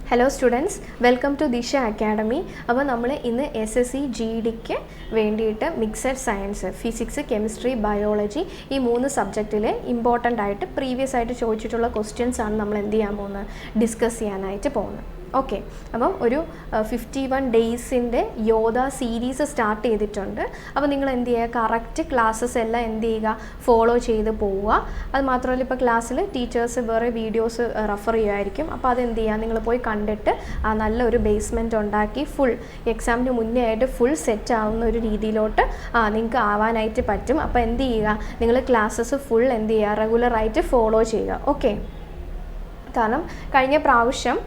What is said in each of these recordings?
Hello students, welcome to Disha Academy. അപ്പോൾ നമ്മൾ ഇന്ന് SSC GDക്ക് വേണ്ടിയിട്ട് mixed science, physics, chemistry, biology ഈ മൂന്ന് സബ്ജക്റ്റിലെ ഇമ്പോർട്ടൻ്റ് ആയിട്ട് പ്രീവിയസ് ആയിട്ട് ചോദിച്ചിട്ടുള്ള ക്വസ്റ്റ്യൻസ് ആണ് നമ്മൾ എന്ത് ചെയ്യാൻ പോകുന്നത്, ഡിസ്കസ് ചെയ്യാനായിട്ട് പോകുന്നത്. ഓക്കെ, അപ്പം ഒരു 51 ഡേയ്സിൻ്റെ യോധ സീരീസ് സ്റ്റാർട്ട് ചെയ്തിട്ടുണ്ട്. അപ്പോൾ നിങ്ങൾ എന്ത് ചെയ്യുക, കറക്റ്റ് ക്ലാസ്സസ് എല്ലാം എന്ത് ചെയ്യുക, ഫോളോ ചെയ്ത് പോവുക. അത് മാത്രമല്ല ഇപ്പോൾ ക്ലാസ്സിൽ ടീച്ചേഴ്സ് വേറെ വീഡിയോസ് റെഫർ ചെയ്യുമായിരിക്കും. അപ്പോൾ അതെന്ത് ചെയ്യുക, നിങ്ങൾ പോയി കണ്ടിട്ട് നല്ലൊരു ബേസ്മെൻറ്റ് ഉണ്ടാക്കി ഫുൾ എക്സാമിന് മുന്നേ ആയിട്ട് ഫുൾ സെറ്റ് ആവുന്ന ഒരു രീതിയിലോട്ട് നിങ്ങൾക്ക് ആവാനായിട്ട് പറ്റും. അപ്പോൾ എന്ത് ചെയ്യുക, നിങ്ങൾ ക്ലാസ്സസ് ഫുൾ എന്ത് ചെയ്യുക, റെഗുലറായിട്ട് ഫോളോ ചെയ്യുക. ഓക്കെ, കാരണം കഴിഞ്ഞ പ്രാവശ്യം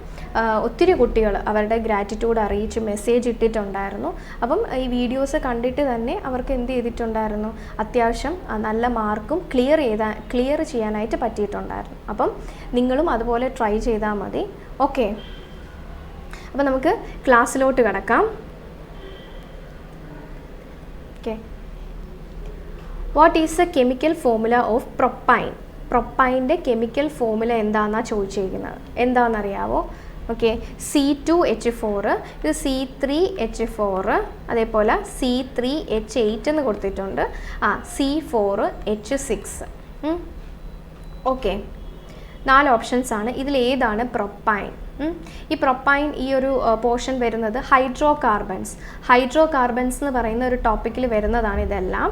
ഒത്തിരി കുട്ടികൾ അവരുടെ ഗ്രാറ്റിറ്റ്യൂഡ് അറിയിച്ച് മെസ്സേജ് ഇട്ടിട്ടുണ്ടായിരുന്നു. അപ്പം ഈ വീഡിയോസ് കണ്ടിട്ട് തന്നെ അവർക്ക് എന്ത് ചെയ്തിട്ടുണ്ടായിരുന്നു, അത്യാവശ്യം നല്ല മാർക്കും ക്ലിയർ ചെയ്യാനായിട്ട് പറ്റിയിട്ടുണ്ടായിരുന്നു. അപ്പം നിങ്ങളും അതുപോലെ ട്രൈ ചെയ്താൽ മതി. ഓക്കെ, അപ്പം നമുക്ക് ക്ലാസ്സിലോട്ട് കിടക്കാം. Okay, what is the chemical formula of propyne? പ്രൊപ്പൈൻ്റെ കെമിക്കൽ ഫോർമുല എന്താണെന്നാണ് ചോദിച്ചിരിക്കുന്നത്. എന്താണെന്നറിയാവോ? ഓക്കെ, C2H4, ഇത് C3H4, അതേപോലെ C3H8 എന്ന് കൊടുത്തിട്ടുണ്ട്. C4H6. ഓക്കെ, 4 ഓപ്ഷൻസ് ആണ്. ഇതിലേതാണ് പ്രൊപ്പൈൻ? ഈ പ്രൊപ്പൈൻ ഈ ഒരു പോർഷൻ വരുന്നത് ഹൈഡ്രോ കാർബൺസ് എന്ന് പറയുന്ന ഒരു ടോപ്പിക്കിൽ വരുന്നതാണ് ഇതെല്ലാം.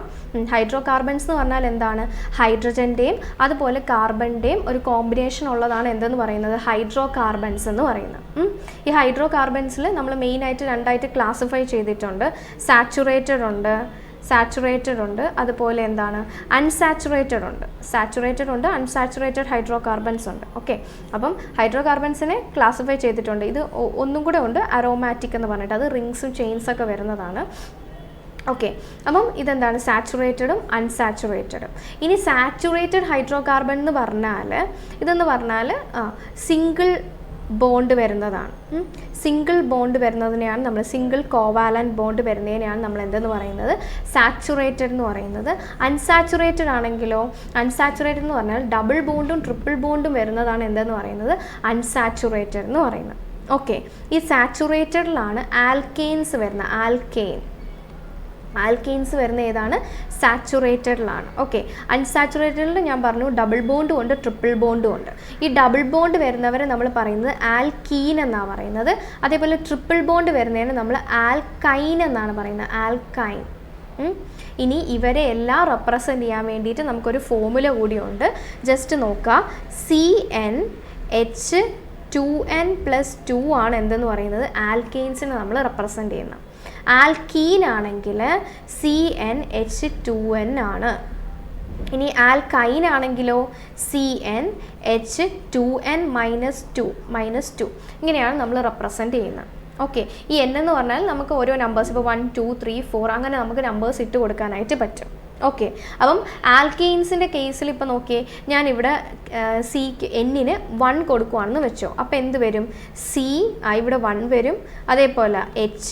ഹൈഡ്രോ കാർബൺസ് എന്ന് പറഞ്ഞാൽ എന്താണ്, ഹൈഡ്രജൻ്റെയും അതുപോലെ കാർബണിൻ്റെയും ഒരു കോമ്പിനേഷൻ ഉള്ളതാണ് എന്തെന്ന് പറയുന്നത്, ഹൈഡ്രോ കാർബൺസ് എന്ന് പറയുന്നത്. ഈ ഹൈഡ്രോ കാർബൺസിൽ നമ്മൾ മെയിനായിട്ട് രണ്ടായിട്ട് ക്ലാസിഫൈ ചെയ്തിട്ടുണ്ട്. സാച്ചുറേറ്റഡ് ഉണ്ട്, അതുപോലെ എന്താണ്, അൺസാച്ചുറേറ്റഡ് ഉണ്ട്, അൺസാച്ചുറേറ്റഡ് ഹൈഡ്രോ കാർബൺസ് ഉണ്ട്. ഓക്കെ, അപ്പം ഹൈഡ്രോ കാർബൺസിനെ ക്ലാസിഫൈ ചെയ്തിട്ടുണ്ട്. ഇത് ഒന്നും കൂടെ ഉണ്ട്, അരോമാറ്റിക് എന്ന് പറഞ്ഞിട്ട്, അത് റിങ്സും ചെയിൻസൊക്കെ വരുന്നതാണ്. ഓക്കെ, അപ്പം ഇതെന്താണ്, സാച്ചുറേറ്റഡും അൺസാച്ചുറേറ്റഡും. ഇനി സാച്ചുറേറ്റഡ് ഹൈഡ്രോ കാർബൺ എന്ന് പറഞ്ഞാൽ ഇതെന്ന് പറഞ്ഞാൽ സിംഗിൾ ബോണ്ട് വരുന്നതാണ്. സിംഗിൾ ബോണ്ട് വരുന്നതിനെയാണ് നമ്മൾ, സിംഗിൾ കോവാലൻറ്റ് ബോണ്ട് വരുന്നതിനെയാണ് നമ്മൾ എന്തെന്ന് പറയുന്നത്, സാച്ചുറേറ്റഡ് എന്ന് പറയുന്നത്. അൺസാച്ചുറേറ്റഡ് ആണെങ്കിലോ, അൺസാച്ചുറേറ്റഡ് എന്ന് പറഞ്ഞാൽ ഡബിൾ ബോണ്ടും ട്രിപ്പിൾ ബോണ്ടും വരുന്നതാണ് എന്തെന്ന് പറയുന്നത്, അൺസാച്ചുറേറ്റഡ് എന്ന് പറയുന്നത്. ഓക്കെ, ഈ സാച്ചുറേറ്റഡിലാണ് ആൽക്കെയിൻസ് വരുന്നത്. ആൽക്കെയിൻസ് വരുന്ന ഏതാണ്, സാച്ചുറേറ്റഡിലാണ്. ഓക്കെ, അൺസാച്ചുറേറ്റഡിൽ ഞാൻ പറഞ്ഞു ഡബിൾ ബോണ്ടും ഉണ്ട്, ട്രിപ്പിൾ ബോണ്ടും ഉണ്ട്. ഈ ഡബിൾ ബോണ്ട് വരുന്നവരെ നമ്മൾ പറയുന്നത് ആൽക്കീൻ എന്നാണ് പറയുന്നത്. അതേപോലെ ട്രിപ്പിൾ ബോണ്ട് വരുന്നതിന് നമ്മൾ ആൽക്കൈൻ എന്നാണ് പറയുന്നത്, ആൽക്കൈൻ. ഇനി ഇവരെ എല്ലാം റെപ്രസെൻ്റ് ചെയ്യാൻ വേണ്ടിയിട്ട് നമുക്കൊരു ഫോർമുല കൂടിയുണ്ട്. ജസ്റ്റ് നോക്കുക, CnH2n+2 ആണ് എന്തെന്ന് പറയുന്നത്, ആൽക്കെയിൻസിനെ നമ്മൾ റെപ്രസെൻ്റ് ചെയ്യുന്നത്. ആൽക്കീൻ ആണെങ്കിൽ CnH2n ആണ്. ഇനി ആൽക്കൈൻ ആണെങ്കിലോ CnH2n-2 ഇങ്ങനെയാണ് നമ്മൾ റെപ്രസെൻ്റ് ചെയ്യുന്നത്. ഓക്കെ, ഈ n എന്ന് പറഞ്ഞാൽ നമുക്ക് ഓരോ നമ്പേഴ്സ്, ഇപ്പോൾ 1 2 3 4 അങ്ങനെ നമുക്ക് നമ്പേഴ്സ് ഇട്ട് കൊടുക്കാനായിട്ട് പറ്റും. ഓക്കെ, അപ്പം ആൽക്കെയിൻസിൻ്റെ കേസിൽ ഇപ്പോൾ നോക്കിയേ, ഞാനിവിടെ എന്നിന് 1 കൊടുക്കുവാണെന്ന് വെച്ചോ. അപ്പോൾ എന്ത് വരും, ഇവിടെ 1 വരും. അതേപോലെ H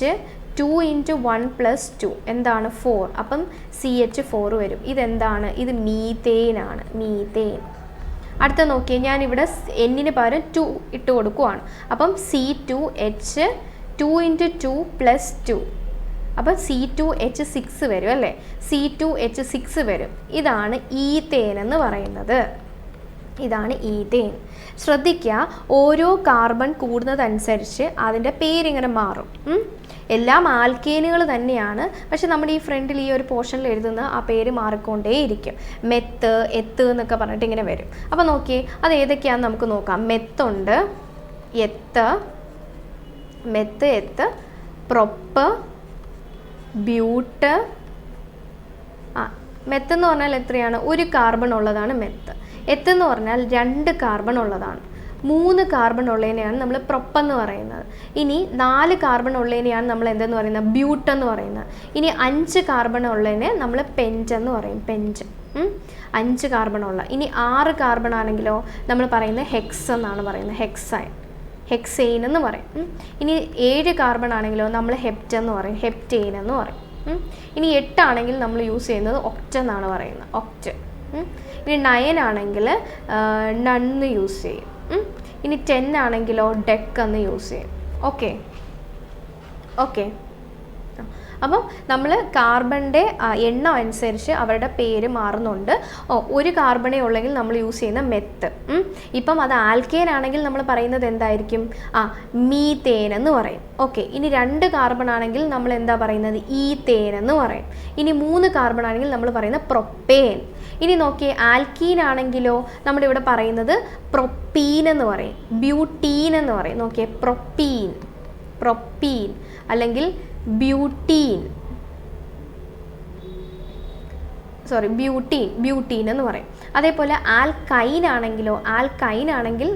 2 × 1 + 2 എന്താണ്, 4. അപ്പം CH4 വരും. ഇതെന്താണ്, ഇത് മീത്തേൻ ആണ്, മീത്തേൻ. അടുത്ത നോക്കിയേ, ഞാനിവിടെ എന്നിന് പകരം 2 ഇട്ട് കൊടുക്കുവാണ്. അപ്പം C2H 2 × 2 + 2, അപ്പം C2H6 വരും അല്ലേ, C2H6 വരും. ഇതാണ് ഈത്തേൻ എന്ന് പറയുന്നത്. ഇതാണ് ഈത്തേൻ. ശ്രദ്ധിക്കുക, ഓരോ കാർബൺ കൂടുന്നതനുസരിച്ച് അതിൻ്റെ പേരിങ്ങനെ മാറും. എല്ലാം ആൽക്കേനുകൾ തന്നെയാണ്, പക്ഷെ നമ്മുടെ ഈ ഫ്രണ്ടിൽ ഈ ഒരു പോർഷനിൽ എഴുതുന്ന ആ പേര് മാറിക്കൊണ്ടേയിരിക്കും. മെത്ത്, എത്ത് എന്നൊക്കെ പറഞ്ഞിട്ട് ഇങ്ങനെ വരും. അപ്പോൾ നോക്കിയേ, അത് ഏതൊക്കെയാണെന്ന് നമുക്ക് നോക്കാം. മെത്തുണ്ട്, എത്ത്, പ്രൊപ്പ്, ബ്യൂട്ട്. മെത്തെന്ന് പറഞ്ഞാൽ എത്രയാണ്, 1 കാർബൺ ഉള്ളതാണ് മെത്ത്. എത്തെന്ന് പറഞ്ഞാൽ 2 കാർബൺ ഉള്ളതാണ്. 3 കാർബൺ ഉള്ളതിനെയാണ് നമ്മൾ പ്രൊപ്പെന്ന് പറയുന്നത്. ഇനി 4 കാർബൺ ഉള്ളതിനെയാണ് നമ്മൾ എന്തെന്ന് പറയുന്നത്, ബ്യൂട്ട് എന്ന് പറയുന്നത്. ഇനി 5 കാർബൺ ഉള്ളതിനെ നമ്മൾ പെൻറ്റ് എന്ന് പറയും, പെൻറ്റ്. 5 കാർബൺ ഉള്ള. ഇനി 6 കാർബൺ ആണെങ്കിലോ നമ്മൾ പറയുന്നത് ഹെക്സ് എന്നാണ് പറയുന്നത്, ഹെക്സൈൻ എന്ന് പറയും. ഇനി 7 കാർബൺ ആണെങ്കിലോ നമ്മൾ ഹെപ്റ്റ് എന്ന് പറയും, ഹെപ്റ്റെയിൻ എന്ന് പറയും. ഇനി 8 ആണെങ്കിൽ നമ്മൾ യൂസ് ചെയ്യുന്നത് ഒക്റ്റ് എന്നാണ് പറയുന്നത്, ഒക്റ്റ്. ഇനി 9 ആണെങ്കിൽ നണ്ണ് യൂസ് ചെയ്യും. ഇനി 10 ആണെങ്കിലോ ഡെക്ക് എന്ന് യൂസ് ചെയ്യും. Okay okay. അപ്പം നമ്മൾ കാർബണിൻ്റെ എണ്ണം അനുസരിച്ച് അവരുടെ പേര് മാറുന്നുണ്ട്. ഒരു കാർബണേ ഉള്ളെങ്കിൽ നമ്മൾ യൂസ് ചെയ്യുന്ന മെത്ത്. ഇപ്പം അത് ആൽക്കേൻ ആണെങ്കിൽ നമ്മൾ പറയുന്നത് എന്തായിരിക്കും? മീതേൻ എന്ന് പറയും. ഓക്കെ. ഇനി 2 കാർബൺ ആണെങ്കിൽ നമ്മൾ എന്താ പറയുന്നത്? ഈതേൻ എന്ന് പറയും. ഇനി 3 കാർബൺ ആണെങ്കിൽ നമ്മൾ പറയുന്നത് പ്രൊപ്പേൻ. ഇനി നോക്കിയേ, ആൽക്കീൻ ആണെങ്കിലോ നമ്മുടെ ഇവിടെ പറയുന്നത് പ്രൊപ്പീൻ എന്ന് പറയും, ബ്യൂട്ടീൻ എന്ന് പറയും. നോക്കിയേ, പ്രൊപ്പീൻ അല്ലെങ്കിൽ ബ്യൂട്ടീൻ എന്ന് പറയും. അതേപോലെ ആൽക്കൈൻ ആണെങ്കിൽ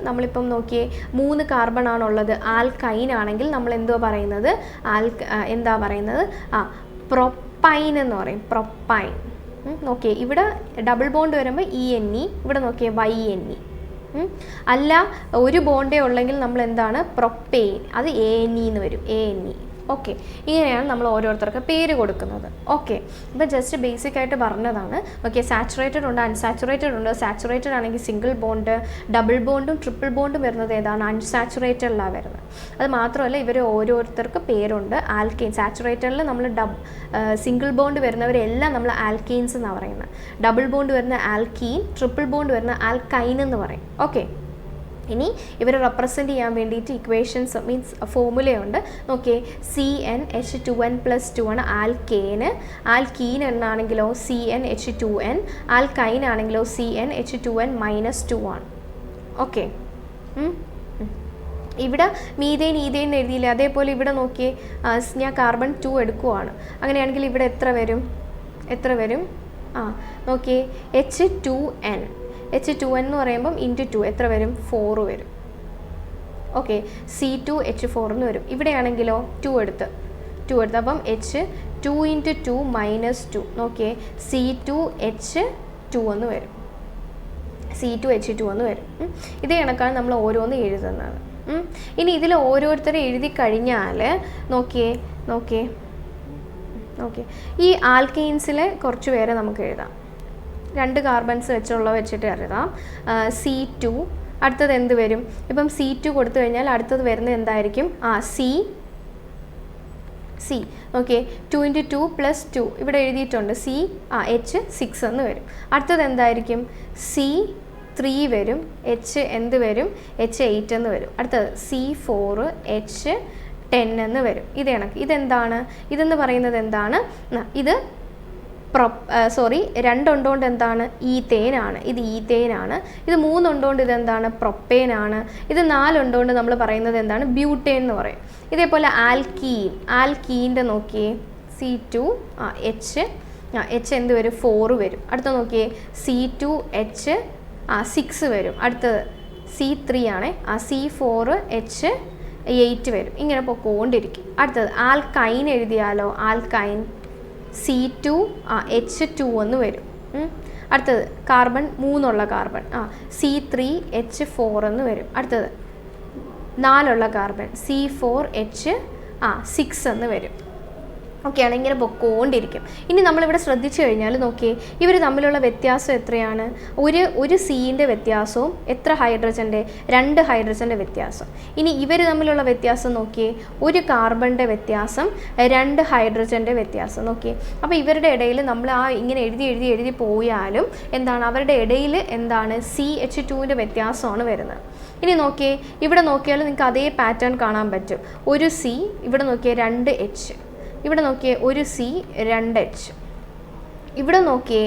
നമ്മളിപ്പം നോക്കിയേ 3 കാർബൺ ആണുള്ളത്. ആൽക്കൈൻ ആണെങ്കിൽ നമ്മൾ എന്തുവാ പറയുന്നത്? പ്രൊപ്പൈൻ എന്ന് പറയും. പ്രൊപ്പൈൻ. നോക്കിയേ, ഇവിടെ ഡബിൾ ബോണ്ട് വരുമ്പോൾ ENE, ഇവിടെ നോക്കിയേ YNE. അല്ല, ഒരു ബോണ്ടേ ഉള്ളെങ്കിൽ നമ്മൾ എന്താണ്? പ്രൊപ്പെയിൻ, അത് ANE എന്ന് വരും. ANE. ഓക്കെ. ഇങ്ങനെയാണ് നമ്മൾ ഓരോരുത്തർക്ക് പേര് കൊടുക്കുന്നത്. ഓക്കെ. ഇപ്പോൾ ജസ്റ്റ് ബേസിക് ആയിട്ട് പറഞ്ഞതാണ്. ഓക്കെ. സാച്ചുറേറ്റഡ് ഉണ്ട്, അൺസാച്ചുറേറ്റഡ് ഉണ്ട്. സാച്ചുറേറ്റഡ് ആണെങ്കിൽ സിംഗിൾ ബോണ്ട്, ഡബിൾ ബോണ്ടും ട്രിപ്പിൾ ബോണ്ടും വരുന്നത് ഏതാണ്? അൺസാച്ചുറേറ്റഡിലാണ് വരുന്നത്. അത് മാത്രമല്ല, ഇവർ ഓരോരുത്തർക്ക് പേരുണ്ട്. ആൽക്കെയിൻ, സാച്ചുറേറ്റഡിൽ നമ്മൾ സിംഗിൾ ബോണ്ട് വരുന്നവരെല്ലാം നമ്മൾ ആൽക്കെയിൻസ് എന്നാണ് പറയുന്നത്. ഡബിൾ ബോണ്ട് വരുന്ന ആൽക്കീൻ, ട്രിപ്പിൾ ബോണ്ട് വരുന്ന ആൽക്കൈൻ എന്ന് പറയും. ഓക്കെ. ഇനി ഇവരെ റെപ്രസെൻറ്റ് ചെയ്യാൻ വേണ്ടിയിട്ട് ഇക്വേഷൻസ് മീൻസ് ഫോമുലയുണ്ട്. നോക്കിയേ, CnH2n+2 ആണ് ആൽക്കേന്. Alkene എന്നാണെങ്കിലോ CnH2n. ആൽക്കൈൻ ആണെങ്കിലോ CnH2n-2 ആണ്. ഓക്കെ. ഇവിടെ മീതേൻ ഈതേൻ എഴുതിയില്ലേ, അതേപോലെ ഇവിടെ നോക്കിയേ, ഞാൻ കാർബൺ 2 എടുക്കുവാണ്. അങ്ങനെയാണെങ്കിൽ ഇവിടെ എത്ര വരും? നോക്കിയേ, H2n എന്ന് പറയുമ്പം × 2 എത്ര വരും? 4 വരും. ഓക്കെ. C2H4 എന്ന് വരും. ഇവിടെയാണെങ്കിലോ 2 എടുത്ത് അപ്പം H2 × 2 - 2. നോക്കിയേ, C2H2 എന്ന് വരും. ഇതേ കണക്കാണ് നമ്മൾ ഓരോന്ന് എഴുതുന്നത്. ഇനി ഇതിൽ ഓരോരുത്തരും എഴുതി കഴിഞ്ഞാൽ നോക്കിയേ, ഈ ആൽക്കെയിൻസിലെ കുറച്ച് പേരെ നമുക്ക് എഴുതാം. 2 കാർബൺസ് വെച്ചിട്ട് എഴുതാം. C2. അടുത്തത് എന്ത് വരും? ഇപ്പം C2 കൊടുത്തു കഴിഞ്ഞാൽ അടുത്തത് വരുന്നത് എന്തായിരിക്കും? C. ഓക്കെ. 2 × 2 + 2 ഇവിടെ എഴുതിയിട്ടുണ്ട്. H6 എന്ന് വരും. അടുത്തത് എന്തായിരിക്കും? C3 വരും. എന്ത് വരും? H8 എന്ന് വരും. അടുത്തത് C4 H10 എന്ന് വരും. ഇത് കണക്ക്. ഇതെന്താണ്? ഇതെന്ന് പറയുന്നത് എന്താണ്? ഇത് 2 ഉണ്ടോണ്ട് എന്താണ്? ഈതേനാണ്. ഇത് ഈതേനാണ്. ഇത് 3 ഉണ്ടോണ്ട് ഇതെന്താണ്? പ്രൊപ്പേനാണ്. ഇത് 4 ഉണ്ടോണ്ട് നമ്മൾ പറയുന്നത് എന്താണ്? ബ്യൂട്ടേൻ എന്ന് പറയും. ഇതേപോലെ ആൽക്കീൻ്റെ നോക്കിയേ, C2 H എന്ത് വരും? 4 വരും. അടുത്ത നോക്കിയേ, C2H 6 വരും. അടുത്തത് C3 ആണ്. C4 H8 വരും. ഇങ്ങനെ പൊക്കോണ്ടിരിക്കും. അടുത്തത് ആൽക്കൈൻ എഴുതിയാലോ, ആൽക്കൈൻ C2 H2 എന്ന് വരും. അടുത്തത് കാർബൺ 3 ഉള്ള കാർബൺ C3 H4 എന്ന് വരും. അടുത്തത് 4 ഉള്ള കാർബൺ C4 H6 എന്ന് വരും. ഓക്കെയാണ്. ഇങ്ങനെ പൊക്കോണ്ടിരിക്കും. ഇനി നമ്മളിവിടെ ശ്രദ്ധിച്ചു കഴിഞ്ഞാൽ നോക്കിയേ, ഇവർ തമ്മിലുള്ള വ്യത്യാസം എത്രയാണ്? ഒരു സീൻ്റെ വ്യത്യാസവും എത്ര ഹൈഡ്രജൻ്റെ? 2 ഹൈഡ്രജൻ്റെ വ്യത്യാസം. ഇനി ഇവർ തമ്മിലുള്ള വ്യത്യാസം നോക്കിയേ, ഒരു കാർബണിൻ്റെ വ്യത്യാസം, 2 ഹൈഡ്രജൻ്റെ വ്യത്യാസം. നോക്കിയേ, അപ്പോൾ ഇവരുടെ ഇടയിൽ നമ്മൾ ഇങ്ങനെ എഴുതി പോയാലും എന്താണ് അവരുടെ ഇടയിൽ എന്താണ്? CH2ൻ്റെ വ്യത്യാസമാണ് വരുന്നത്. ഇനി നോക്കിയേ, ഇവിടെ നോക്കിയാൽ നിങ്ങൾക്ക് അതേ പാറ്റേൺ കാണാൻ പറ്റും. ഒരു C, ഇവിടെ നോക്കിയേ 2 H, ഇവിടെ നോക്കിയേ ഒരു C 2 H. ഇവിടെ നോക്കിയേ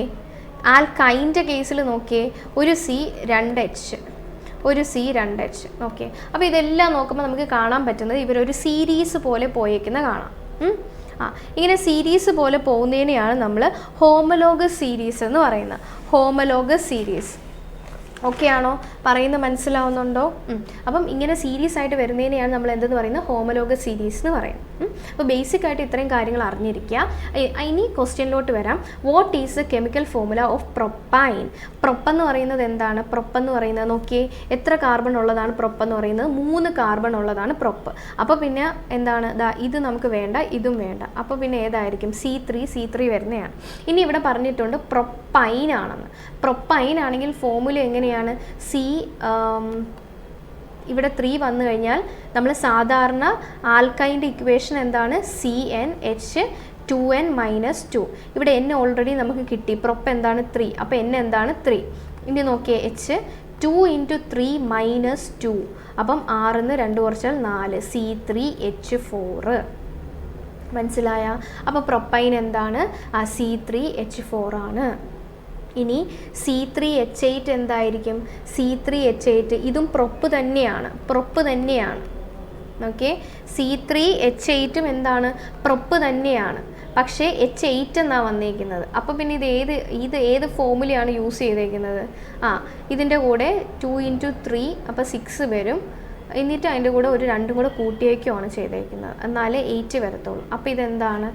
ആൽക്കൈൻ്റെ കേസിൽ നോക്കിയേ ഒരു C 2 H, ഒരു C 2 H. ഓക്കെ. അപ്പോൾ ഇതെല്ലാം നോക്കുമ്പോൾ നമുക്ക് കാണാൻ പറ്റുന്നത് ഇവരൊരു സീരീസ് പോലെ പോയേക്കുന്ന കാണാം. ഇങ്ങനെ സീരീസ് പോലെ പോകുന്നതിനെയാണ് നമ്മൾ ഹോമോലോഗസ് സീരീസ് എന്ന് പറയുന്നത്. Homologous series. ഓക്കെ ആണോ? പറയുന്നത് മനസ്സിലാവുന്നുണ്ടോ? അപ്പം ഇങ്ങനെ സീരീസ് ആയിട്ട് വരുന്നതിനെയാണ് നമ്മൾ എന്തെന്ന് പറയുന്നത്? ഹോമോലോഗസ് സീരീസ് എന്ന് പറയും. അപ്പോൾ ബേസിക് ആയിട്ട് ഇത്രയും കാര്യങ്ങൾ അറിഞ്ഞിരിക്കുക. ഇനി ക്വസ്റ്റ്യനിലോട്ട് വരാം. What is the chemical formula of propyne? പ്രൊപ്പെന്ന് പറയുന്നത് എന്താണ്? പ്രൊപ്പെന്ന് പറയുന്നത് നോക്കിയേ, എത്ര കാർബൺ ഉള്ളതാണ് പ്രൊപ്പെന്ന് പറയുന്നത്? 3 കാർബൺ ഉള്ളതാണ് പ്രൊപ്പ്. അപ്പോൾ പിന്നെ എന്താണ്? ഇത് നമുക്ക് വേണ്ട, ഇതും വേണ്ട. അപ്പോൾ പിന്നെ ഏതായിരിക്കും? C3 വരുന്നതാണ്. ഇനി ഇവിടെ പറഞ്ഞിട്ടുണ്ട് പ്രൊപ്പൈൻ ആണെന്ന്. പ്രൊപ്പൈൻ ആണെങ്കിൽ ഫോർമുല എങ്ങനെയാണ്? ഇവിടെ 3 വന്നു കഴിഞ്ഞാൽ നമ്മൾ സാധാരണ ആൽക്കൈൻ്റെ ഇക്വേഷൻ എന്താണ്? CnH2n-2. ഇവിടെ n ഓൾറെഡി നമുക്ക് കിട്ടി. പ്രൊപ്പ് എന്താണ്? 3. അപ്പോൾ n എന്താണ്? 3. ഇനി നോക്കിയേ H 2 × 3 - 2. അപ്പം 6ന്ന് 2 കുറച്ചാൽ 4 C3H4. മനസ്സിലായ? അപ്പോൾ പ്രൊപ്പൈൻ എന്താണ്? C3H4 ആണ്. ഇനി C3H8 എന്തായിരിക്കും? C3H8 ഇതും പ്രൊപ്പ് തന്നെയാണ്. ഓക്കെ, C3H8ഉം എന്താണ്? പ്രൊപ്പ് തന്നെയാണ്. പക്ഷേ H8 എന്നാണ് വന്നിരിക്കുന്നത്. അപ്പോൾ പിന്നെ ഇത് ഏത് ഫോമുലയാണ് യൂസ് ചെയ്തേക്കുന്നത്? ഇതിൻ്റെ കൂടെ 2 × 3 അപ്പോൾ 6 വരും. എന്നിട്ട് അതിൻ്റെ കൂടെ ഒരു 2 കൂടെ കൂട്ടിയേക്കുമാണ് ചെയ്തേക്കുന്നത്. എന്നാലേ 8 വരത്തുള്ളൂ. അപ്പോൾ ഇതെന്താണ്?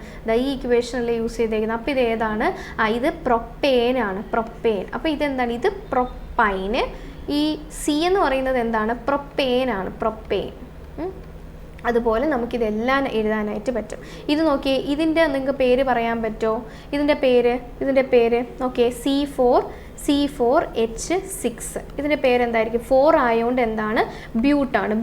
ഈ ഇക്വേഷനല്ലേ യൂസ് ചെയ്തേക്കുന്നത്. അപ്പോൾ ഇത് ഏതാണ്? ഇത് പ്രൊപ്പേൻ ആണ്. അപ്പോൾ ഇതെന്താണ്? ഇത് പ്രൊപ്പൈന്. ഈ സി എന്ന് പറയുന്നത് എന്താണ്? പ്രൊപ്പേൻ ആണ്. അതുപോലെ നമുക്കിതെല്ലാം എഴുതാനായിട്ട് പറ്റും. ഇത് നോക്കിയേ, ഇതിൻ്റെ നിങ്ങൾക്ക് പേര് പറയാൻ പറ്റുമോ? ഇതിൻ്റെ പേര് നോക്കിയേ, C4H6. ഇതിൻ്റെ പേരെന്തായിരിക്കും? 4 ആയതുകൊണ്ട് എന്താണ്? ബ്യൂട്ടാണ്.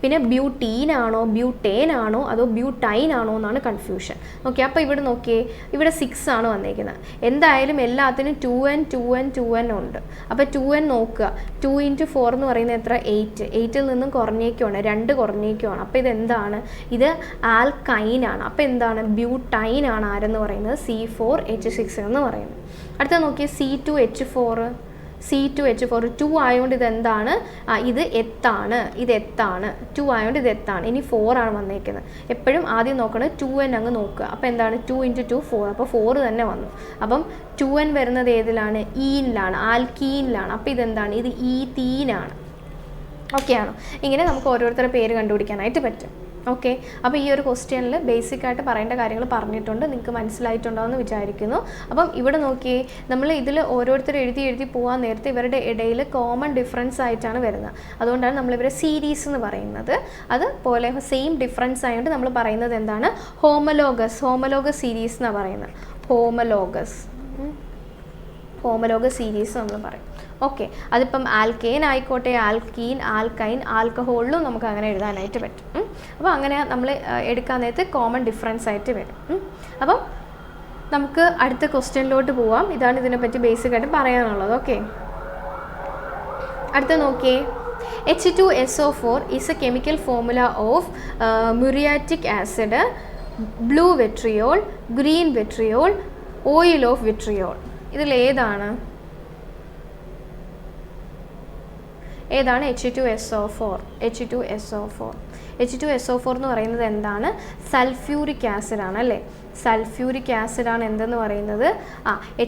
പിന്നെ ബ്യൂട്ടീൻ ആണോ ബ്യൂട്ടേൻ ആണോ അതോ ബ്യൂട്ടൈൻ ആണോ എന്നാണ് കൺഫ്യൂഷൻ. ഓക്കെ, അപ്പോൾ ഇവിടെ നോക്കിയേ, ഇവിടെ 6 ആണ് വന്നിരിക്കുന്നത്. എന്തായാലും എല്ലാത്തിനും 2n ഉണ്ട്. അപ്പോൾ 2n നോക്കുക. 2 × 4 എന്ന് പറയുന്നത് എത്ര? 8. 8ൽ നിന്നും കുറഞ്ഞേക്കുവാണ്, 2 കുറഞ്ഞേക്കുവാണ്. അപ്പോൾ ഇതെന്താണ്? ഇത് ആൽക്കൈൻ ആണ്. അപ്പോൾ എന്താണ്? ബ്യൂട്ടൈൻ ആണ്. ആരെന്ന് പറയുന്നത്? C4H6 എന്ന് പറയുന്നത്. അടുത്ത നോക്കിയേ, C2H4. 2 ആയതുകൊണ്ട് ഇതെന്താണ്? ഇത് എത്താണ്. 2 ആയതുകൊണ്ട് ഇത് എത്താണ്. ഇനി 4 ആണ് വന്നേക്കുന്നത്. എപ്പോഴും ആദ്യം നോക്കണം 2n അങ്ങ് നോക്കുക. അപ്പോൾ എന്താണ്? 2 × 2 4. അപ്പോൾ 4 തന്നെ വന്നു. അപ്പം 2n വരുന്നത് ഏതിലാണ്? ഈനിലാണ്, ആൽക്കീനിലാണ്. അപ്പോൾ ഇതെന്താണ്? ഇത് ഈത്തീനാണ്. ഓക്കെ ആണോ? ഇങ്ങനെ നമുക്ക് ഓരോരുത്തരുടെ പേര് കണ്ടുപിടിക്കാനായിട്ട് പറ്റും. ഓക്കെ, അപ്പോൾ ഈ ഒരു ക്വസ്റ്റ്യനിൽ ബേസിക്കായിട്ട് പറയേണ്ട കാര്യങ്ങൾ പറഞ്ഞിട്ടുണ്ട്. നിങ്ങൾക്ക് മനസ്സിലായിട്ടുണ്ടോ എന്ന് വിചാരിക്കുന്നു. അപ്പം ഇവിടെ നോക്കിയേ, നമ്മൾ ഇതിൽ ഓരോരുത്തർ എഴുതി പോകാൻ നേരത്തെ ഇവരുടെ ഇടയിൽ കോമൺ ഡിഫറൻസ് ആയിട്ടാണ് വരുന്നത്. അതുകൊണ്ടാണ് നമ്മളിവരെ സീരീസ് എന്ന് പറയുന്നത്. അതുപോലെ സെയിം ഡിഫറൻസ് ആയതുകൊണ്ട് നമ്മൾ പറയുന്നത് എന്താണ്? ഹോമലോഗസ് സീരീസ് എന്നാണ് പറയുന്നത്. ഹോമലോഗസ് സീരീസ് നമ്മൾ പറയും. ഓക്കെ, അതിപ്പം ആൽക്കെയിൻ ആയിക്കോട്ടെ, ആൽക്കീൻ, ആൽക്കൈൻ, ആൽക്കഹോളിലും നമുക്ക് അങ്ങനെ എഴുതാനായിട്ട് പറ്റും. അപ്പോൾ അങ്ങനെ നമ്മൾ എടുക്കാൻ നേരത്ത് കോമൺ ഡിഫറൻസ് ആയിട്ട് വരും. അപ്പം നമുക്ക് അടുത്ത ക്വസ്റ്റ്യനിലോട്ട് പോവാം. ഇതാണ് ഇതിനെപ്പറ്റി ബേസിക്കായിട്ട് പറയാനുള്ളത്. ഓക്കെ, അടുത്ത നോക്കിയേ, H2SO4 is a chemical formula of muriatic acid, blue vitriol, green vitriol, oil of vitriol. ഇതിൽ ഏതാണ് H2SO4? H2SO4 എന്ന് പറയുന്നത് എന്താണ്? സൾഫ്യൂരിക് ആസിഡ് ആണ് അല്ലേ? സൾഫ്യൂരിക് ആസിഡ് ആണ് എന്തെന്ന് പറയുന്നത്?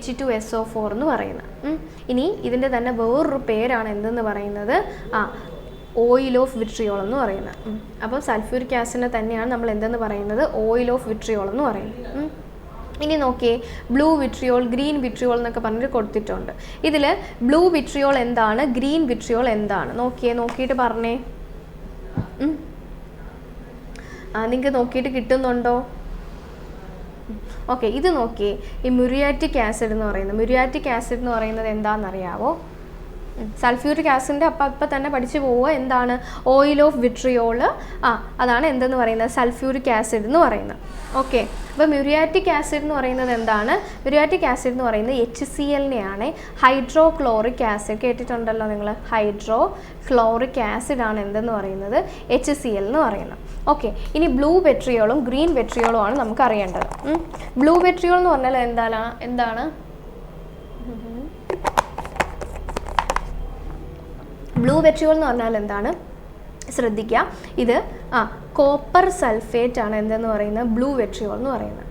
H2SO4 എന്ന് പറയുന്നത്. ഇനി ഇതിൻ്റെ തന്നെ വേറൊരു പേരാണ് എന്തെന്ന് പറയുന്നത്? ഓയിൽ ഓഫ് വിട്രിയോൾ എന്ന് പറയുന്നത്. അപ്പം സൾഫ്യൂരിക് ആസിഡിനെ തന്നെയാണ് നമ്മൾ എന്തെന്ന് പറയുന്നത്? ഓയിൽ ഓഫ് വിട്രിയോൾ എന്ന് പറയുന്നത്. ഇനി നോക്കിയേ, ബ്ലൂ വിട്രിയോൾ, ഗ്രീൻ വിട്രിയോൾ എന്നൊക്കെ പറഞ്ഞിട്ട് കൊടുത്തിട്ടുണ്ട്. ഇതിൽ ബ്ലൂ വിട്രിയോൾ എന്താണ്? ഗ്രീൻ വിട്രിയോൾ എന്താണ്? നോക്കിയിട്ട് പറഞ്ഞേ. നിങ്ങൾക്ക് നോക്കിയിട്ട് കിട്ടുന്നുണ്ടോ? ഓക്കെ, ഇത് നോക്കിയേ, ഈ മുരിയാറ്റിക് ആസിഡ് എന്ന് പറയുന്നത് എന്താണെന്നറിയാവോ? സൾഫ്യൂരിക് ആസിഡിൻ്റെ അപ്പം തന്നെ പഠിച്ചു പോവുക. എന്താണ്? Oil of vitriol. അതാണ് എന്തെന്ന് പറയുന്നത്? സൾഫ്യൂരിക് ആസിഡ് എന്ന് പറയുന്നത്. ഓക്കെ, അപ്പോൾ മ്യൂരിയാറ്റിക് ആസിഡ് എന്ന് പറയുന്നത് എന്താണ്? മ്യൂരിയാറ്റിക് ആസിഡ് എന്ന് പറയുന്നത് HCl-നെയാണ്. ഹൈഡ്രോക്ലോറിക് ആസിഡ് കേട്ടിട്ടുണ്ടല്ലോ നിങ്ങൾ? ഹൈഡ്രോക്ലോറിക് ആസിഡ് ആണ് എന്തെന്ന് പറയുന്നത്? HCl എന്ന് പറയുന്നത്. ഓക്കെ, ഇനി ബ്ലൂ വെട്രിയോളും ഗ്രീൻ വെട്രിയോളും ആണ് നമുക്ക് അറിയേണ്ടത്. ബ്ലൂ വെട്രിയോൾ എന്ന് പറഞ്ഞാൽ എന്താണ്? ബ്ലൂ വെട്രിയോൾ എന്ന് പറഞ്ഞാൽ എന്താണ്? ശ്രദ്ധിക്കുക, ഇത് കോപ്പർ സൾഫേറ്റ് ആണ് എന്തെന്ന് പറയുന്നത്? ബ്ലൂ വെട്രിയോൾ എന്ന് പറയുന്നത്.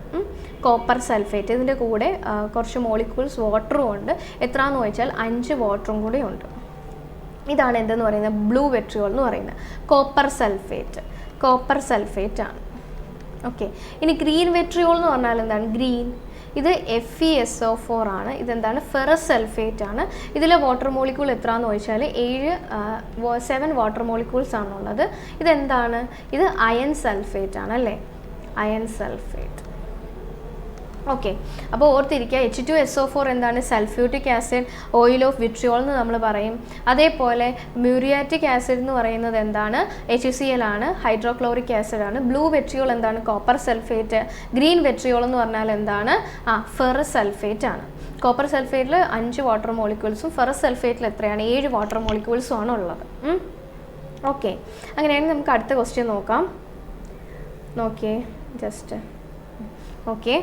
Copper sulphate. ഇതിൻ്റെ കൂടെ കുറച്ച് മോളിക്യൂൾസ് വാട്ടറും ഉണ്ട്. എത്രയെന്ന് ചോദിച്ചാൽ 5 വാട്ടറും കൂടെ ഉണ്ട്. ഇതാണ് എന്തെന്ന് പറയുന്നത്? ബ്ലൂ വെട്രിയോൾ എന്ന് പറയുന്നത്. കോപ്പർ സൾഫേറ്റ് ആണ്. ഓക്കെ, ഇനി ഗ്രീൻ വെട്രിയോൾ എന്ന് പറഞ്ഞാൽ എന്താണ്? ഗ്രീൻ. ഇത് FeSO4 ആണ്. ഇതെന്താണ്? ഫെറസ് സൾഫേറ്റ് ആണ്. ഇതിലെ വാട്ടർ മോളിക്യൂൾ എത്രയാണെന്ന് ചോദിച്ചാൽ 7 വാട്ടർ മോളിക്യൂൾസ് ആണുള്ളത്. ഇതെന്താണ്? ഇത് അയൺ സൾഫേറ്റ് ആണ് അല്ലേ? Iron sulphate. ഓക്കെ, അപ്പോൾ ഓർത്തിരിക്കുക H2SO4 എന്താണ്? സൾഫ്യൂട്ടിക് ആസിഡ്, ഓയിൽ ഓഫ് വിട്രിയോൾ എന്ന് നമ്മൾ പറയും. അതേപോലെ മ്യൂറിയാറ്റിക് ആസിഡ് എന്ന് പറയുന്നത് എന്താണ്? HCl ആണ്, ഹൈഡ്രോക്ലോറിക് ആസിഡ് ആണ്. ബ്ലൂ വെട്രിയോൾ എന്താണ്? Copper sulphate. ഗ്രീൻ വെട്രിയോൾ എന്ന് പറഞ്ഞാൽ എന്താണ്? ഫെറസ് സൾഫേറ്റ് ആണ്. കോപ്പർ സൾഫേറ്റിൽ 5 വാട്ടർ മോളിക്യൂൾസും ഫെറസ് സൾഫേറ്റിൽ എത്രയാണ്? 7 വാട്ടർ മോളിക്യൂൾസും ആണ് ഉള്ളത്. ഓക്കെ, അങ്ങനെയാണെങ്കിൽ നമുക്ക് അടുത്ത ക്വസ്റ്റ്യൻ നോക്കാം. നോക്കിയേ ജസ്റ്റ്. ഓക്കെ,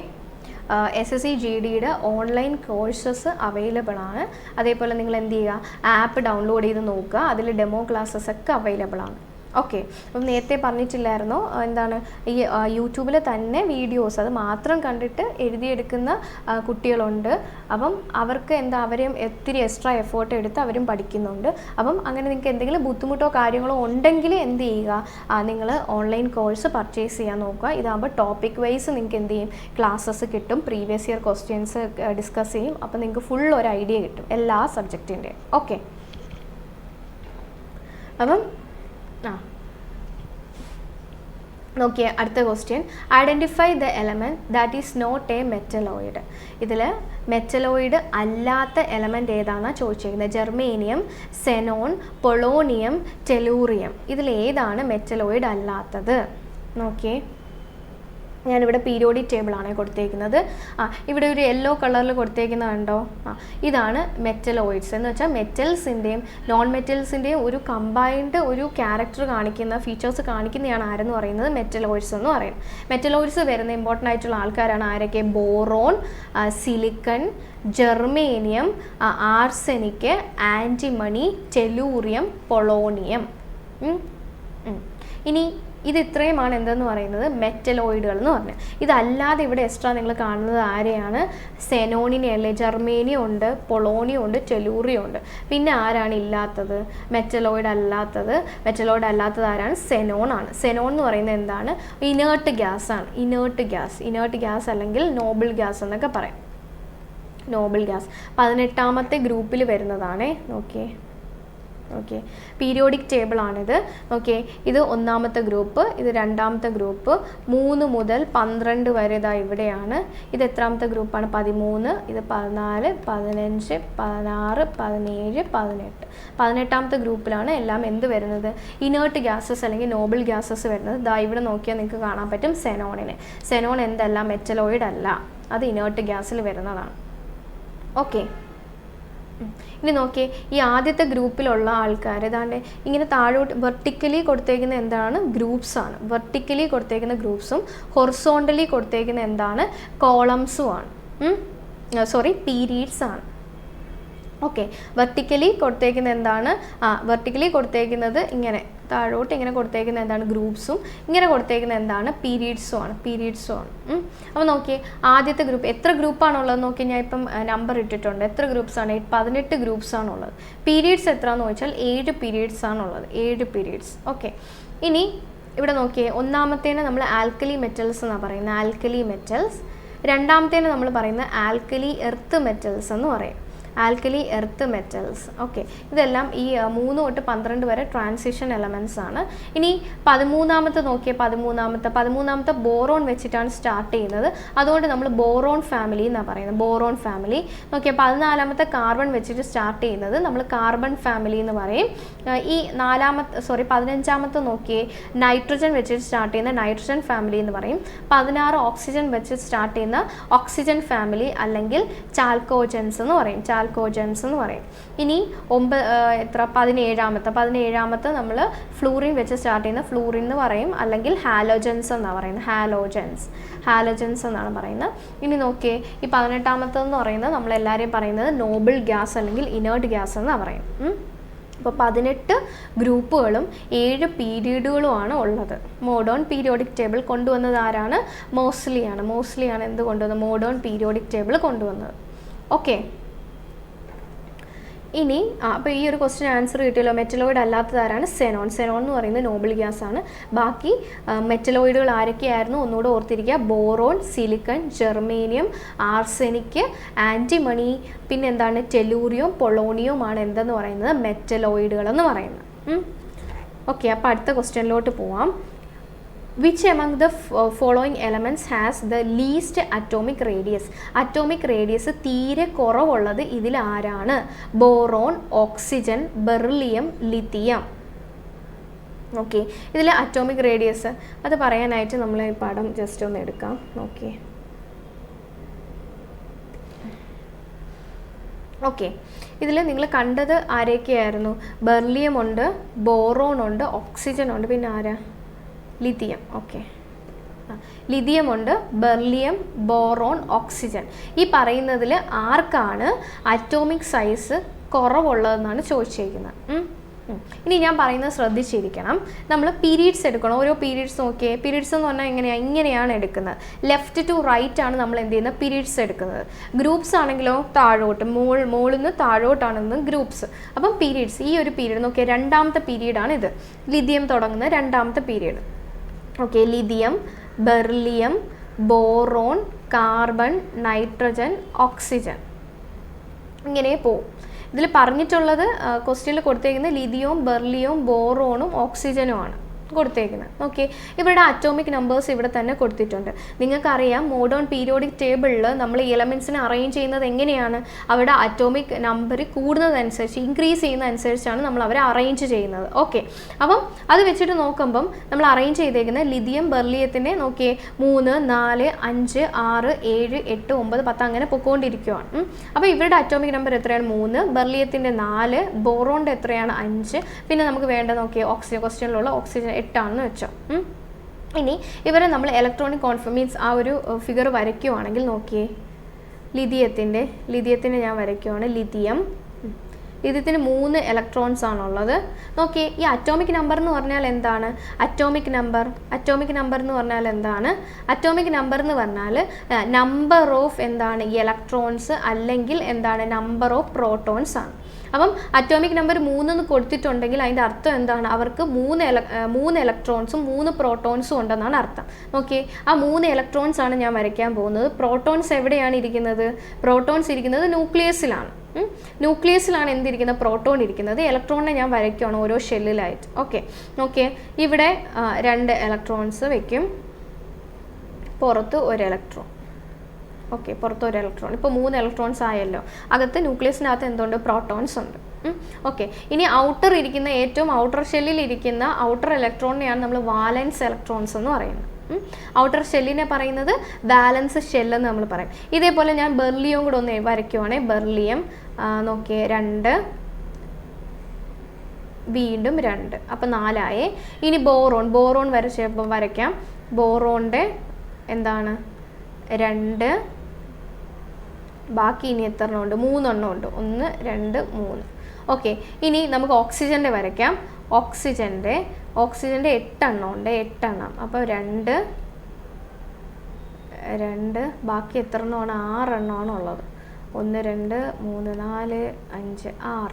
SSC-GDയുടെ ഓൺലൈൻ കോഴ്സസ് അവൈലബിൾ ആണ്. അതേപോലെ നിങ്ങൾ എന്ത് ചെയ്യുക? ആപ്പ് ഡൗൺലോഡ് ചെയ്ത് നോക്കുക, അതിൽ ഡെമോ ക്ലാസ്സസ് ഒക്കെ അവൈലബിൾ ആണ്. ഓക്കെ, അപ്പം നേരത്തെ പറഞ്ഞിട്ടില്ലായിരുന്നോ എന്താണ് ഈ യൂട്യൂബിൽ തന്നെ വീഡിയോസ് അത് മാത്രം കണ്ടിട്ട് എഴുതിയെടുക്കുന്ന കുട്ടികളുണ്ട്. അപ്പം അവർക്ക് എന്താ അവരെയും ഒത്തിരി എക്സ്ട്രാ എഫേർട്ട് എടുത്ത് അവരും പഠിക്കുന്നുണ്ട്. അപ്പം അങ്ങനെ നിങ്ങൾക്ക് എന്തെങ്കിലും ബുദ്ധിമുട്ടോ കാര്യങ്ങളോ ഉണ്ടെങ്കിൽ എന്ത് ചെയ്യുക? നിങ്ങൾ ഓൺലൈൻ കോഴ്സ് പർച്ചേസ് ചെയ്യാൻ നോക്കുക. ഇതാകുമ്പോൾ ടോപ്പിക് വൈസ് നിങ്ങൾക്ക് എന്ത് ചെയ്യും? ക്ലാസ്സസ് കിട്ടും, പ്രീവിയസ് ഇയർ ക്വസ്റ്റ്യൻസ് ഡിസ്കസ് ചെയ്യും. അപ്പം നിങ്ങൾക്ക് ഫുൾ ഒരു ഐഡിയ കിട്ടും എല്ലാ സബ്ജക്റ്റിൻ്റെയും. ഓക്കെ, അപ്പം നോക്കിയേ അടുത്ത question. Identify the element that is not a metalloid. ഇതിൽ മെറ്റലോയിഡ് അല്ലാത്ത എലമെൻറ്റ് ഏതാണെന്നാണ് ചോദിച്ചിരിക്കുന്നത്. Germanium, xenon, polonium, tellurium. ഇതിലേതാണ് മെറ്റലോയിഡ് അല്ലാത്തത്? നോക്കിയേ, ഞാനിവിടെ പീരിയോഡിക് ടേബിളാണ് കൊടുത്തേക്കുന്നത്. ഇവിടെ ഒരു യെല്ലോ കളറിൽ കൊടുത്തേക്കുന്നത് കണ്ടോ? ഇതാണ് മെറ്റലോയിഡ്സ് എന്ന് വെച്ചാൽ മെറ്റൽസിൻ്റെയും നോൺ മെറ്റൽസിൻ്റെയും ഒരു കമ്പൈൻഡ് ഒരു ക്യാരക്ടർ കാണിക്കുന്ന ഫീച്ചേഴ്സ് കാണിക്കുന്നതാണ് ആരെന്ന് പറയുന്നത്? മെറ്റലോയിഡ്സ് എന്ന് പറയും. മെറ്റലോയിഡ്സ് വരുന്ന ഇമ്പോർട്ടൻ്റ് ആയിട്ടുള്ള ആൾക്കാരാണ് ആരൊക്കെ? Boron, silicon, germanium, arsenic, antimony, tellurium, polonium. ഇനി ഇത് ഇത്രയുമാണ് എന്തെന്ന് പറയുന്നത്? മെറ്റലോയിഡുകൾ എന്ന് പറഞ്ഞാൽ. ഇതല്ലാതെ ഇവിടെ എക്സ്ട്രാ നിങ്ങൾ കാണുന്നത് ആരെയാണ്? സെനോണിനെയല്ലേ? ജെർമേനിയം ഉണ്ട്, പൊളോണിയം ഉണ്ട്, ടെലൂറിയം ഉണ്ട്. പിന്നെ ആരാണ് ഇല്ലാത്തത്? മെറ്റലോയിഡ് അല്ലാത്തത്. മെറ്റലോയിഡ് അല്ലാത്തത് ആരാണ്? സെനോൺ ആണ്. സെനോൺ എന്ന് പറയുന്നത് എന്താണ്? ഇനേർട്ട് ഗ്യാസ് ആണ്. ഇനേർട്ട് ഗ്യാസ് അല്ലെങ്കിൽ നോബിൾ ഗ്യാസ് എന്നൊക്കെ പറയും. നോബിൾ ഗ്യാസ് 18ാമത്തെ ഗ്രൂപ്പിൽ വരുന്നതാണേ. നോക്കിയേ, ഓക്കെ, പീരിയോഡിക് ടേബിളാണിത്. ഓക്കെ, ഇത് 1ാമത്തെ ഗ്രൂപ്പ്, ഇത് 2ാമത്തെ ഗ്രൂപ്പ്, 3 മുതൽ 12 വരെ ഇതാ ഇവിടെയാണ്. ഇത് എത്രാമത്തെ ഗ്രൂപ്പാണ്? 13, ഇത് 14, 15, 16, 17, 18. 18ാമത്തെ ഗ്രൂപ്പിലാണ് എല്ലാം എന്ത് വരുന്നത്? ഇനേർട്ട് ഗ്യാസസ് അല്ലെങ്കിൽ നോബിൾ ഗ്യാസസ് വരുന്നത്. ദാ ഇവിടെ നോക്കിയാൽ നിങ്ങൾക്ക് കാണാൻ പറ്റും സെനോണിനെ. സെനോൺ എന്തല്ല? മെറ്റലോയിഡ് അല്ല, അത് ഇനേർട്ട് ഗ്യാസിൽ വരുന്നതാണ്. ഓക്കെ, ഇനി നോക്കിയേ, ഈ ആദ്യത്തെ ഗ്രൂപ്പിലുള്ള ആൾക്കാർ ഏതാണ്ട് ഇങ്ങനെ താഴോട്ട് വെർട്ടിക്കലി കൊടുത്തേക്കുന്ന എന്താണ്? ഗ്രൂപ്പ്സ് ആണ്. വെർട്ടിക്കലി കൊടുത്തേക്കുന്ന ഗ്രൂപ്പ്സും ഹൊറിസോണ്ടലി കൊടുത്തേക്കുന്ന എന്താണ്? കോളംസും ആണ്. പീരീഡ്സ് ആണ്. ഓക്കെ, വെർട്ടിക്കലി കൊടുത്തേക്കുന്ന എന്താണ്? വെർട്ടിക്കലി കൊടുത്തേക്കുന്നത് ഇങ്ങനെ താഴോട്ട് ഇങ്ങനെ കൊടുത്തേക്കുന്ന എന്താണ്? ഗ്രൂപ്പ്സും. ഇങ്ങനെ കൊടുത്തേക്കുന്ന എന്താണ്? പീരീഡ്സും ആണ്. അപ്പോൾ നോക്കിയേ, ആദ്യത്തെ ഗ്രൂപ്പ് എത്ര ഗ്രൂപ്പാണുള്ളത് നോക്കി. ഞാൻ ഇപ്പം നമ്പർ ഇട്ടിട്ടുണ്ട്. എത്ര ഗ്രൂപ്പ്സാണ്? 18 ഗ്രൂപ്പ്സ് ആണുള്ളത്. പീരീഡ്സ് എത്രയാണെന്ന് ചോദിച്ചാൽ 7 പീരീഡ്സ് ആണുള്ളത്. 7 പീരീഡ്സ്. ഓക്കെ, ഇനി ഇവിടെ നോക്കിയേ, ഒന്നാമത്തേനെ നമ്മൾ ആൽക്കലി മെറ്റൽസ് എന്നാണ് പറയുന്നത്. Alkali metals. രണ്ടാമത്തേനെ നമ്മൾ പറയുന്നത് ആൽക്കലി എർത്ത് മെറ്റൽസ് എന്ന് പറയും. Alkali earth metals. ഓക്കെ, ഇതെല്ലാം ഈ 3 തൊട്ട് 12 വരെ ട്രാൻസിഷൻ എലമെൻറ്റ്സ് ആണ്. ഇനി 13ാമത്തെ നോക്കിയാൽ 13ാമത്തെ ബോറോൺ വെച്ചിട്ടാണ് സ്റ്റാർട്ട് ചെയ്യുന്നത്. അതുകൊണ്ട് നമ്മൾ ബോറോൺ ഫാമിലി എന്നാണ് പറയുന്നത്. Boron family. നോക്കിയാൽ 14ാമത്തെ കാർബൺ വെച്ചിട്ട് സ്റ്റാർട്ട് ചെയ്യുന്നത് നമ്മൾ കാർബൺ ഫാമിലി എന്ന് പറയും. ഈ 15ാമത്തെ നോക്കിയേ നൈട്രജൻ വെച്ചിട്ട് സ്റ്റാർട്ട് ചെയ്യുന്ന നൈട്രജൻ ഫാമിലി എന്ന് പറയും. 16 ഓക്സിജൻ വെച്ച് സ്റ്റാർട്ട് ചെയ്യുന്ന ഓക്സിജൻ ഫാമിലി അല്ലെങ്കിൽ ചാൽക്കോജൻസ് എന്ന് പറയും. ഇനി 17ാമത്തെ നമ്മൾ ഫ്ലൂറിൻ വെച്ച് സ്റ്റാർട്ട് ചെയ്യുന്ന ഫ്ലൂറിൻ എന്ന് പറയും, അല്ലെങ്കിൽ ഹാലോജൻസ് എന്നാണ് പറയുന്നത്. ഹാലോജൻസ് എന്നാണ് പറയുന്നത്. ഇനി നോക്കിയേ, ഈ 18ാമത്തെന്ന് പറയുന്നത് നമ്മളെല്ലാവരെയും പറയുന്നത് നോബിൾ ഗ്യാസ് അല്ലെങ്കിൽ ഇനേർട്ട് ഗ്യാസ് എന്നാണ് പറയും. അപ്പോൾ 18 ഗ്രൂപ്പുകളും 7 പീരീഡുകളുമാണ് ഉള്ളത്. മോഡേൺ പീരിയോഡിക് ടേബിൾ കൊണ്ടുവന്നത് ആരാണ്? മോസ്ലിയാണ് എന്ത് കൊണ്ടുവന്നത്? മോഡേൺ പീരിയോഡിക് ടേബിൾ കൊണ്ടുവന്നത്. ഓക്കെ, ഇനി അപ്പോൾ ഈ ഒരു ക്വസ്റ്റ്യൻ ആൻസർ കിട്ടിയല്ലോ. മെറ്റലോയിഡ് അല്ലാത്തതാരാണ്? സെനോൺ എന്ന് പറയുന്നത് നോബിൾ ഗ്യാസ് ആണ്. ബാക്കി മെറ്റലോയിഡുകൾ ആരൊക്കെയായിരുന്നു? ഒന്നുകൂടെ ഓർത്തിരിക്കുക. Boron, silicon, germanium, arsenic, antimony, പിന്നെ എന്താണ്? ടെലൂറിയം, പൊളോണിയം ആണ് എന്തെന്ന് പറയുന്നത്? മെറ്റലോയിഡുകൾ എന്ന് പറയുന്നത്. ഓക്കെ, അപ്പോൾ അടുത്ത ക്വസ്റ്റ്യനിലോട്ട് പോവാം. Which among the following elements has the least atomic radius? Atomic radius തീരെ കുറവുള്ളത് ഇതിൽ ആരാണ്? Boron, oxygen, beryllium, lithium. Okay, ഇതിൽ അറ്റോമിക് റേഡിയസ് അത് പറയാനായിട്ട് നമ്മൾ ഈ പടം ജസ്റ്റ് ഒന്ന് എടുക്കാം. ഓക്കെ ഓക്കെ, ഇതിൽ നിങ്ങൾ കണ്ടത് ആരൊക്കെയായിരുന്നു? ബെർലിയം ഉണ്ട്, ബോറോൺ ഉണ്ട്, ഓക്സിജൻ ഉണ്ട്, പിന്നെ ആരാ? ലിഥിയം. ഓക്കെ, ലിഥിയം ഉണ്ട്, ബെർലിയം, ബോറോൺ, ഓക്സിജൻ. ഈ പറയുന്നതിൽ ആർക്കാണ് അറ്റോമിക് സൈസ് കുറവുള്ളതെന്നാണ് ചോദിച്ചിരിക്കുന്നത്. ഇനി ഞാൻ പറയുന്നത് ശ്രദ്ധിച്ചിരിക്കണം. നമ്മൾ പീരീഡ്സ് എടുക്കണം. ഓരോ പീരീഡ്സ് നോക്കിയേ. പീരീഡ്സ് എന്ന് പറഞ്ഞാൽ ഇങ്ങനെയാണ് എടുക്കുന്നത്. ലെഫ്റ്റ് ടു റൈറ്റ് ആണ് നമ്മൾ എന്ത് ചെയ്യുന്നത്? പീരീഡ്സ് എടുക്കുന്നത്. ഗ്രൂപ്പ്സ് ആണെങ്കിലോ താഴോട്ട്, മുകളിൽ നിന്ന് താഴോട്ടാണെന്ന് ഗ്രൂപ്പ്സ്. അപ്പം പീരീഡ്സ്, ഈ ഒരു പീരീഡ് നോക്കിയാൽ രണ്ടാമത്തെ പീരീഡാണ് ഇത്. ലിഥിയം തുടങ്ങുന്ന രണ്ടാമത്തെ period. Okay, lithium, beryllium, boron, carbon, nitrogen, oxygen, ഇങ്ങനെ പോവും. ഇതിൽ പറഞ്ഞിട്ടുള്ളത് ക്വസ്റ്റ്യനിൽ കൊടുത്തേക്കുന്നത് ലിഥിയവും ബെർലിയവും ബോറോണും ഓക്സിജനുമാണ് കൊടുത്തേക്കുന്നത്. ഓക്കെ, ഇവരുടെ അറ്റോമിക് നമ്പേഴ്സ് ഇവിടെ തന്നെ കൊടുത്തിട്ടുണ്ട്. നിങ്ങൾക്കറിയാം മോഡേൺ പീരിയോഡിക് ടേബിളിൽ നമ്മൾ എലമെൻസിനെ അറേഞ്ച് ചെയ്യുന്നത് എങ്ങനെയാണ്? അവരുടെ അറ്റോമിക് നമ്പർ കൂടുന്നതനുസരിച്ച്, ഇൻക്രീസ് ചെയ്യുന്നതനുസരിച്ചാണ് നമ്മൾ അവരെ അറേഞ്ച് ചെയ്യുന്നത്. ഓക്കെ, അപ്പം അത് വെച്ചിട്ട് നോക്കുമ്പം നമ്മൾ അറേഞ്ച് ചെയ്തേക്കുന്നത് ലിഥിയം ബെർലിയത്തിനെ നോക്കിയേ 3, 4, 5, 6, 7, 8, 9, 10 അങ്ങനെ പൊക്കോണ്ടിരിക്കുകയാണ്. അപ്പോൾ ഇവരുടെ അറ്റോമിക് നമ്പർ എത്രയാണ്? 3, ബെർലിയത്തിൻ്റെ 4, ബോറോണിൻ്റെ എത്രയാണ്? 5. പിന്നെ നമുക്ക് വേണ്ട നോക്കിയേ ഓക്സിജൻ, ക്വസ്റ്റ്യനിലുള്ള ഓക്സിജൻ 8 ആണെന്ന് വെച്ചോ. ഇനി ഇവരെ നമ്മൾ ഇലക്ട്രോണിക് കോൺഫർമേഷൻസ് ആ ഒരു ഫിഗർ വരയ്ക്കുവാണെങ്കിൽ നോക്കിയേ, ലിഥിയത്തിനെ ഞാൻ വരയ്ക്കുവാണ്. ലിഥിയത്തിന് 3 ഇലക്ട്രോൺസ് ആണുള്ളത്. നോക്കിയേ, ഈ അറ്റോമിക് നമ്പർ എന്ന് പറഞ്ഞാൽ എന്താണ്? അറ്റോമിക് നമ്പർ എന്ന് പറഞ്ഞാൽ എന്താണ്? അറ്റോമിക് നമ്പർ എന്ന് പറഞ്ഞാൽ നമ്പർ ഓഫ് എന്താണ്? ഇലക്ട്രോൺസ് അല്ലെങ്കിൽ എന്താണ്? നമ്പർ ഓഫ് പ്രോട്ടോൺസ് ആണ്. അപ്പം അറ്റോമിക് നമ്പർ 3 എന്ന് കൊടുത്തിട്ടുണ്ടെങ്കിൽ അതിൻ്റെ അർത്ഥം എന്താണ്? അവർക്ക് 3 ഇലക്ട്രോൺസും 3 പ്രോട്ടോൺസും ഉണ്ടെന്നാണ് അർത്ഥം. ഓക്കെ, ആ 3 ഇലക്ട്രോൺസ് ആണ് ഞാൻ വരയ്ക്കാൻ പോകുന്നത്. പ്രോട്ടോൺസ് എവിടെയാണ് ഇരിക്കുന്നത്? പ്രോട്ടോൺസ് ഇരിക്കുന്നത് ന്യൂക്ലിയസിലാണ്. ന്യൂക്ലിയസിലാണ് എന്തിരിക്കുന്നത്? പ്രോട്ടോൺ ഇരിക്കുന്നത്. ഇലക്ട്രോണിനെ ഞാൻ വരയ്ക്കുകയാണ് ഓരോ ഷെല്ലിലായിട്ട്. ഓക്കെ, ഇവിടെ 2 ഇലക്ട്രോൺസ് വയ്ക്കും, പുറത്ത് 1 ഇലക്ട്രോൺ. ഓക്കെ, പുറത്ത് 1 ഇലക്ട്രോൺ. ഇപ്പോൾ 3 ഇലക്ട്രോൺസ് ആയല്ലോ. അകത്ത് ന്യൂക്ലിയസിനകത്ത് എന്തുണ്ട്? പ്രോട്ടോൺസ് ഉണ്ട്. ഓക്കെ, ഇനി ഏറ്റവും ഔട്ടർ ഷെല്ലിൽ ഇരിക്കുന്ന ഔട്ടർ ഇലക്ട്രോണിനെയാണ് നമ്മൾ വാലൻസ് ഇലക്ട്രോൺസ് എന്ന് പറയുന്നത്. ഔട്ടർ ഷെല്ലിനെ പറയുന്നത് വാലൻസ് ഷെല്ലെന്ന് നമ്മൾ പറയും. ഇതേപോലെ ഞാൻ ബെർലിയം കൂടെ ഒന്ന് വരയ്ക്കുവാണെങ്കിൽ ബെർലിയം നോക്കിയേ 2, വീണ്ടും 2, അപ്പം 4 ആയേ. ഇനി ബോറോൺ വരയ്ക്കാം. ബോറോണിൻ്റെ എന്താണ്? 2, ബാക്കി ഇനി എത്ര എണ്ണം ഉണ്ട്? 3 എണ്ണം ഉണ്ട്. 1, 2, 3. ഓക്കെ, ഇനി നമുക്ക് ഓക്സിജൻ്റെ വരയ്ക്കാം. ഓക്സിജൻ്റെ 8 എണ്ണം ഉണ്ട്. 8 എണ്ണം. അപ്പോൾ 2, ബാക്കി എത്ര എണ്ണമാണ്? 6 എണ്ണമാണ് ഉള്ളത്. 1, 2, 3, 4, 5, 6.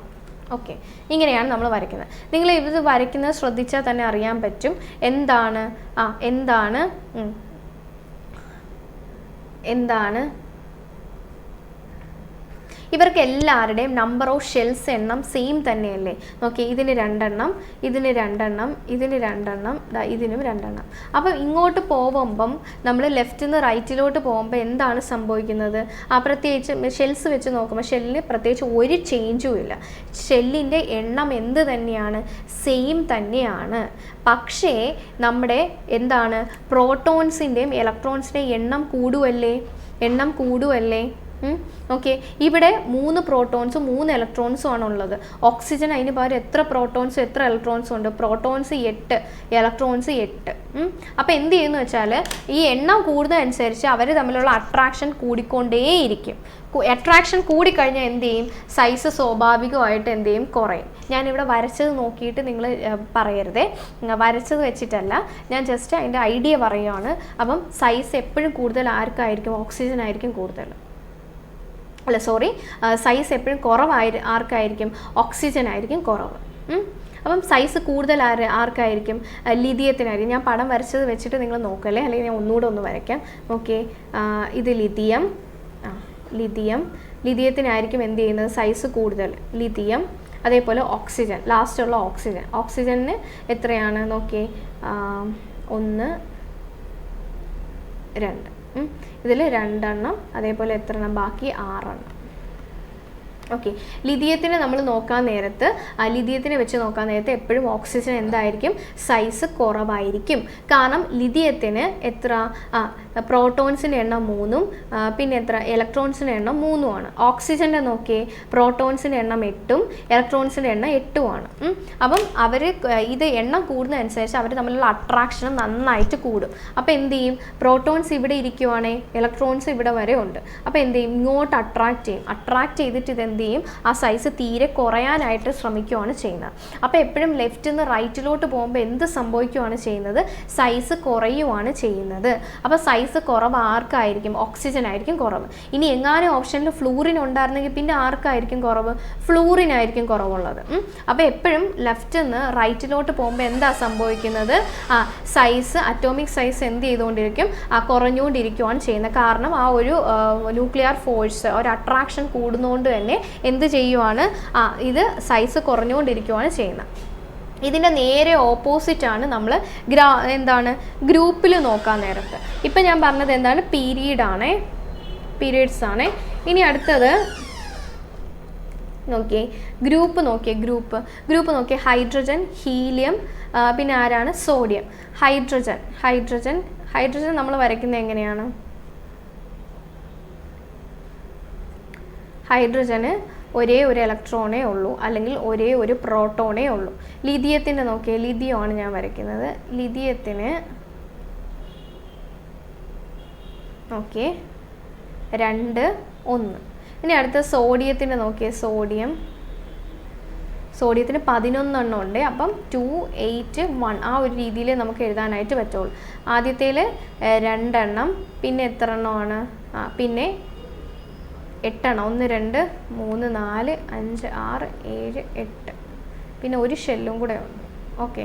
ഓക്കെ, ഇങ്ങനെയാണ് നമ്മൾ വരയ്ക്കുന്നത്. നിങ്ങൾ ഇത് വരയ്ക്കുന്നത് ശ്രദ്ധിച്ചാൽ തന്നെ അറിയാൻ പറ്റും എന്താണ് ഇവർക്ക് എല്ലാവരുടെയും നമ്പർ ഓഫ് ഷെൽസ് എണ്ണം സെയിം തന്നെയല്ലേ? നോക്കി, ഇതിന് 2 എണ്ണം, ഇതിന് 2 എണ്ണം, ഇതിന് 2 എണ്ണം, ഇതിനും 2 എണ്ണം. അപ്പം ഇങ്ങോട്ട് പോകുമ്പം നമ്മൾ ലെഫ്റ്റിൽ നിന്ന് റൈറ്റിലോട്ട് പോകുമ്പോൾ എന്താണ് സംഭവിക്കുന്നത്? പ്രത്യേകിച്ച് ഷെൽസ് വെച്ച് നോക്കുമ്പോൾ ഷെല്ലിന് പ്രത്യേകിച്ച് ഒരു ചേഞ്ചും ഇല്ല. ഷെല്ലിൻ്റെ എണ്ണം എന്ത് തന്നെയാണ്? സെയിം തന്നെയാണ്. പക്ഷേ നമ്മുടെ എന്താണ് പ്രോട്ടോൺസിൻ്റെയും ഇലക്ട്രോൺസിൻ്റെയും എണ്ണം കൂടുവല്ലേ? ഓക്കെ, ഇവിടെ 3 പ്രോട്ടോൺസും 3 ഇലക്ട്രോൺസും ആണുള്ളത്. ഓക്സിജൻ അതിന് പകരം എത്ര പ്രോട്ടോൺസും എത്ര ഇലക്ട്രോൺസും ഉണ്ട്? Protons 8, electrons 8. അപ്പോൾ എന്ത് ചെയ്യുന്നു വെച്ചാൽ ഈ എണ്ണം കൂടുന്നതനുസരിച്ച് അവർ തമ്മിലുള്ള അട്രാക്ഷൻ കൂടിക്കൊണ്ടേയിരിക്കും. അട്രാക്ഷൻ കൂടിക്കഴിഞ്ഞാൽ എന്ത് ചെയ്യും? സൈസ് സ്വാഭാവികമായിട്ട് എന്ത് ചെയ്യും? കുറയും. ഞാനിവിടെ വരച്ചത് നോക്കിയിട്ട് നിങ്ങൾ പറയരുതേ, വരച്ചത് വെച്ചിട്ടല്ല, ഞാൻ ജസ്റ്റ് അതിൻ്റെ ഐഡിയ പറയുകയാണ്. അപ്പം സൈസ് എപ്പോഴും കൂടുതൽ ആർക്കായിരിക്കും? ഓക്സിജൻ ആയിരിക്കും കൂടുതൽ. സൈസ് എപ്പോഴും ആർക്കായിരിക്കും? ഓക്സിജൻ ആയിരിക്കും കുറവ്. അപ്പം സൈസ് കൂടുതൽ ആർക്കായിരിക്കും? ലിഥിയത്തിനായിരിക്കും. ഞാൻ പടം വരച്ചത് വെച്ചിട്ട് നിങ്ങൾ നോക്കല്ലേ, അല്ലെങ്കിൽ ഞാൻ ഒന്നുകൂടെ ഒന്ന് വരയ്ക്കാം. ഓക്കെ, ഇത് ലിഥിയത്തിനായിരിക്കും എന്ത് ചെയ്യുന്നത്? സൈസ് കൂടുതൽ ലിഥിയം. അതേപോലെ ഓക്സിജൻ, ലാസ്റ്റുള്ള ഓക്സിജന് എത്രയാണ്? നോക്കിയേ, 1 2 ഇതിൽ 2 എണ്ണം, അതേപോലെ എത്ര എണ്ണം ബാക്കി 6 എണ്ണം. ഓക്കെ, ലിഥിയത്തിന് നമ്മൾ നോക്കാൻ നേരത്ത് ലിഥിയത്തിനെ വെച്ച് നോക്കാൻ നേരത്ത് എപ്പോഴും ഓക്സിജൻ എന്തായിരിക്കും, സൈസ് കുറവായിരിക്കും. കാരണം ലിഥിയത്തിന് എത്ര പ്രോട്ടോൺസിൻ്റെ എണ്ണം 3ഉം പിന്നെ എത്ര ഇലക്ട്രോൺസിൻ്റെ എണ്ണം 3ഉമാണ്. ഓക്സിജൻ്റെ നോക്കിയേ, പ്രോട്ടോൺസിൻ്റെ എണ്ണം 8ഉം ഇലക്ട്രോൺസിൻ്റെ എണ്ണം 8ഉമാണ്. അപ്പം അവർ ഇത് എണ്ണം കൂടുന്നതനുസരിച്ച് അവർ തമ്മിലുള്ള അട്രാക്ഷനും നന്നായിട്ട് കൂടും. അപ്പോൾ എന്ത് ചെയ്യും, പ്രോട്ടോൺസ് ഇവിടെ ഇരിക്കുവാണെങ്കിൽ ഇലക്ട്രോൺസ് ഇവിടെ വരെ ഉണ്ട്. അപ്പോൾ എന്ത് ചെയ്യും, ഇങ്ങോട്ട് അട്രാക്റ്റ് ചെയ്യും. അട്രാക്റ്റ് ചെയ്തിട്ട് ഇതെന്ത് ചെയ്യും, ആ സൈസ് തീരെ കുറയാനായിട്ട് ശ്രമിക്കുകയാണ് ചെയ്യുന്നത്. അപ്പോൾ എപ്പോഴും ലെഫ്റ്റിൽ നിന്ന് റൈറ്റിലോട്ട് പോകുമ്പോൾ എന്ത് സംഭവിക്കുകയാണ് ചെയ്യുന്നത്, സൈസ് കുറയുവാണ് ചെയ്യുന്നത്. അപ്പോൾ സൈസ് കുറവ് ആർക്കായിരിക്കും, ഓക്സിജൻ ആയിരിക്കും കുറവ്. ഇനി എങ്ങാനും ഓപ്ഷനിൽ ഫ്ലൂറിൻ ഉണ്ടായിരുന്നെങ്കിൽ പിന്നെ ആർക്കായിരിക്കും കുറവ്, ഫ്ലൂറിനായിരിക്കും കുറവുള്ളത്. അപ്പോൾ എപ്പോഴും ലെഫ്റ്റിൽ നിന്ന് റൈറ്റിലോട്ട് പോകുമ്പോൾ എന്താ സംഭവിക്കുന്നത്, സൈസ് അറ്റോമിക് സൈസ് എന്ത് ചെയ്തുകൊണ്ടിരിക്കും, കുറഞ്ഞുകൊണ്ടിരിക്കുകയാണ് ചെയ്യുന്നത്. കാരണം ആ ഒരു ന്യൂക്ലിയർ ഫോഴ്സ്, ഒരു അട്രാക്ഷൻ കൂടുന്നതുകൊണ്ട് തന്നെ എന്ത് ചെയ്യുവാണ്, ഇത് സൈസ് കുറഞ്ഞുകൊണ്ടിരിക്കുകയാണ് ചെയ്യുന്നത്. ഇതിൻ്റെ നേരെ ഓപ്പോസിറ്റാണ് നമ്മൾ ഗ്രൂപ്പിൽ നോക്കാൻ നേരത്ത്. ഇപ്പം ഞാൻ പറഞ്ഞത് എന്താണ്, പീരീഡ്സ് ആണ്. ഇനി അടുത്തത് നോക്കിയേ, ഗ്രൂപ്പ് നോക്കിയേ, ഹൈഡ്രജൻ, ഹീലിയം, പിന്നെ ആരാണ്, സോഡിയം. ഹൈഡ്രജൻ നമ്മൾ വരയ്ക്കുന്നത് എങ്ങനെയാണ്, ഹൈഡ്രജന് ഒരേ ഒരു ഇലക്ട്രോണേ ഉള്ളൂ, അല്ലെങ്കിൽ ഒരേ ഒരു പ്രോട്ടോണേ ഉള്ളൂ. ലിഥിയത്തിൻ്റെ നോക്കിയേ, ലിഥിയമാണ് ഞാൻ വരയ്ക്കുന്നത്. ലിഥിയത്തിന് ഓക്കെ 2 1. ഇനി അടുത്ത സോഡിയത്തിൻ്റെ നോക്കിയേ, സോഡിയത്തിന് 11 എണ്ണം ഉണ്ട്. അപ്പം 2 8 1 ആ ഒരു രീതിയിൽ നമുക്ക് എഴുതാനായിട്ട് പറ്റുള്ളൂ. ആദ്യത്തേൽ 2 എണ്ണം, പിന്നെ എത്ര എണ്ണമാണ്, പിന്നെ 8 എണ്ണം, 1 2 3 4 5 6 7 8, പിന്നെ ഒരു ഷെല്ലും കൂടെ ഉണ്ട്. ഓക്കെ,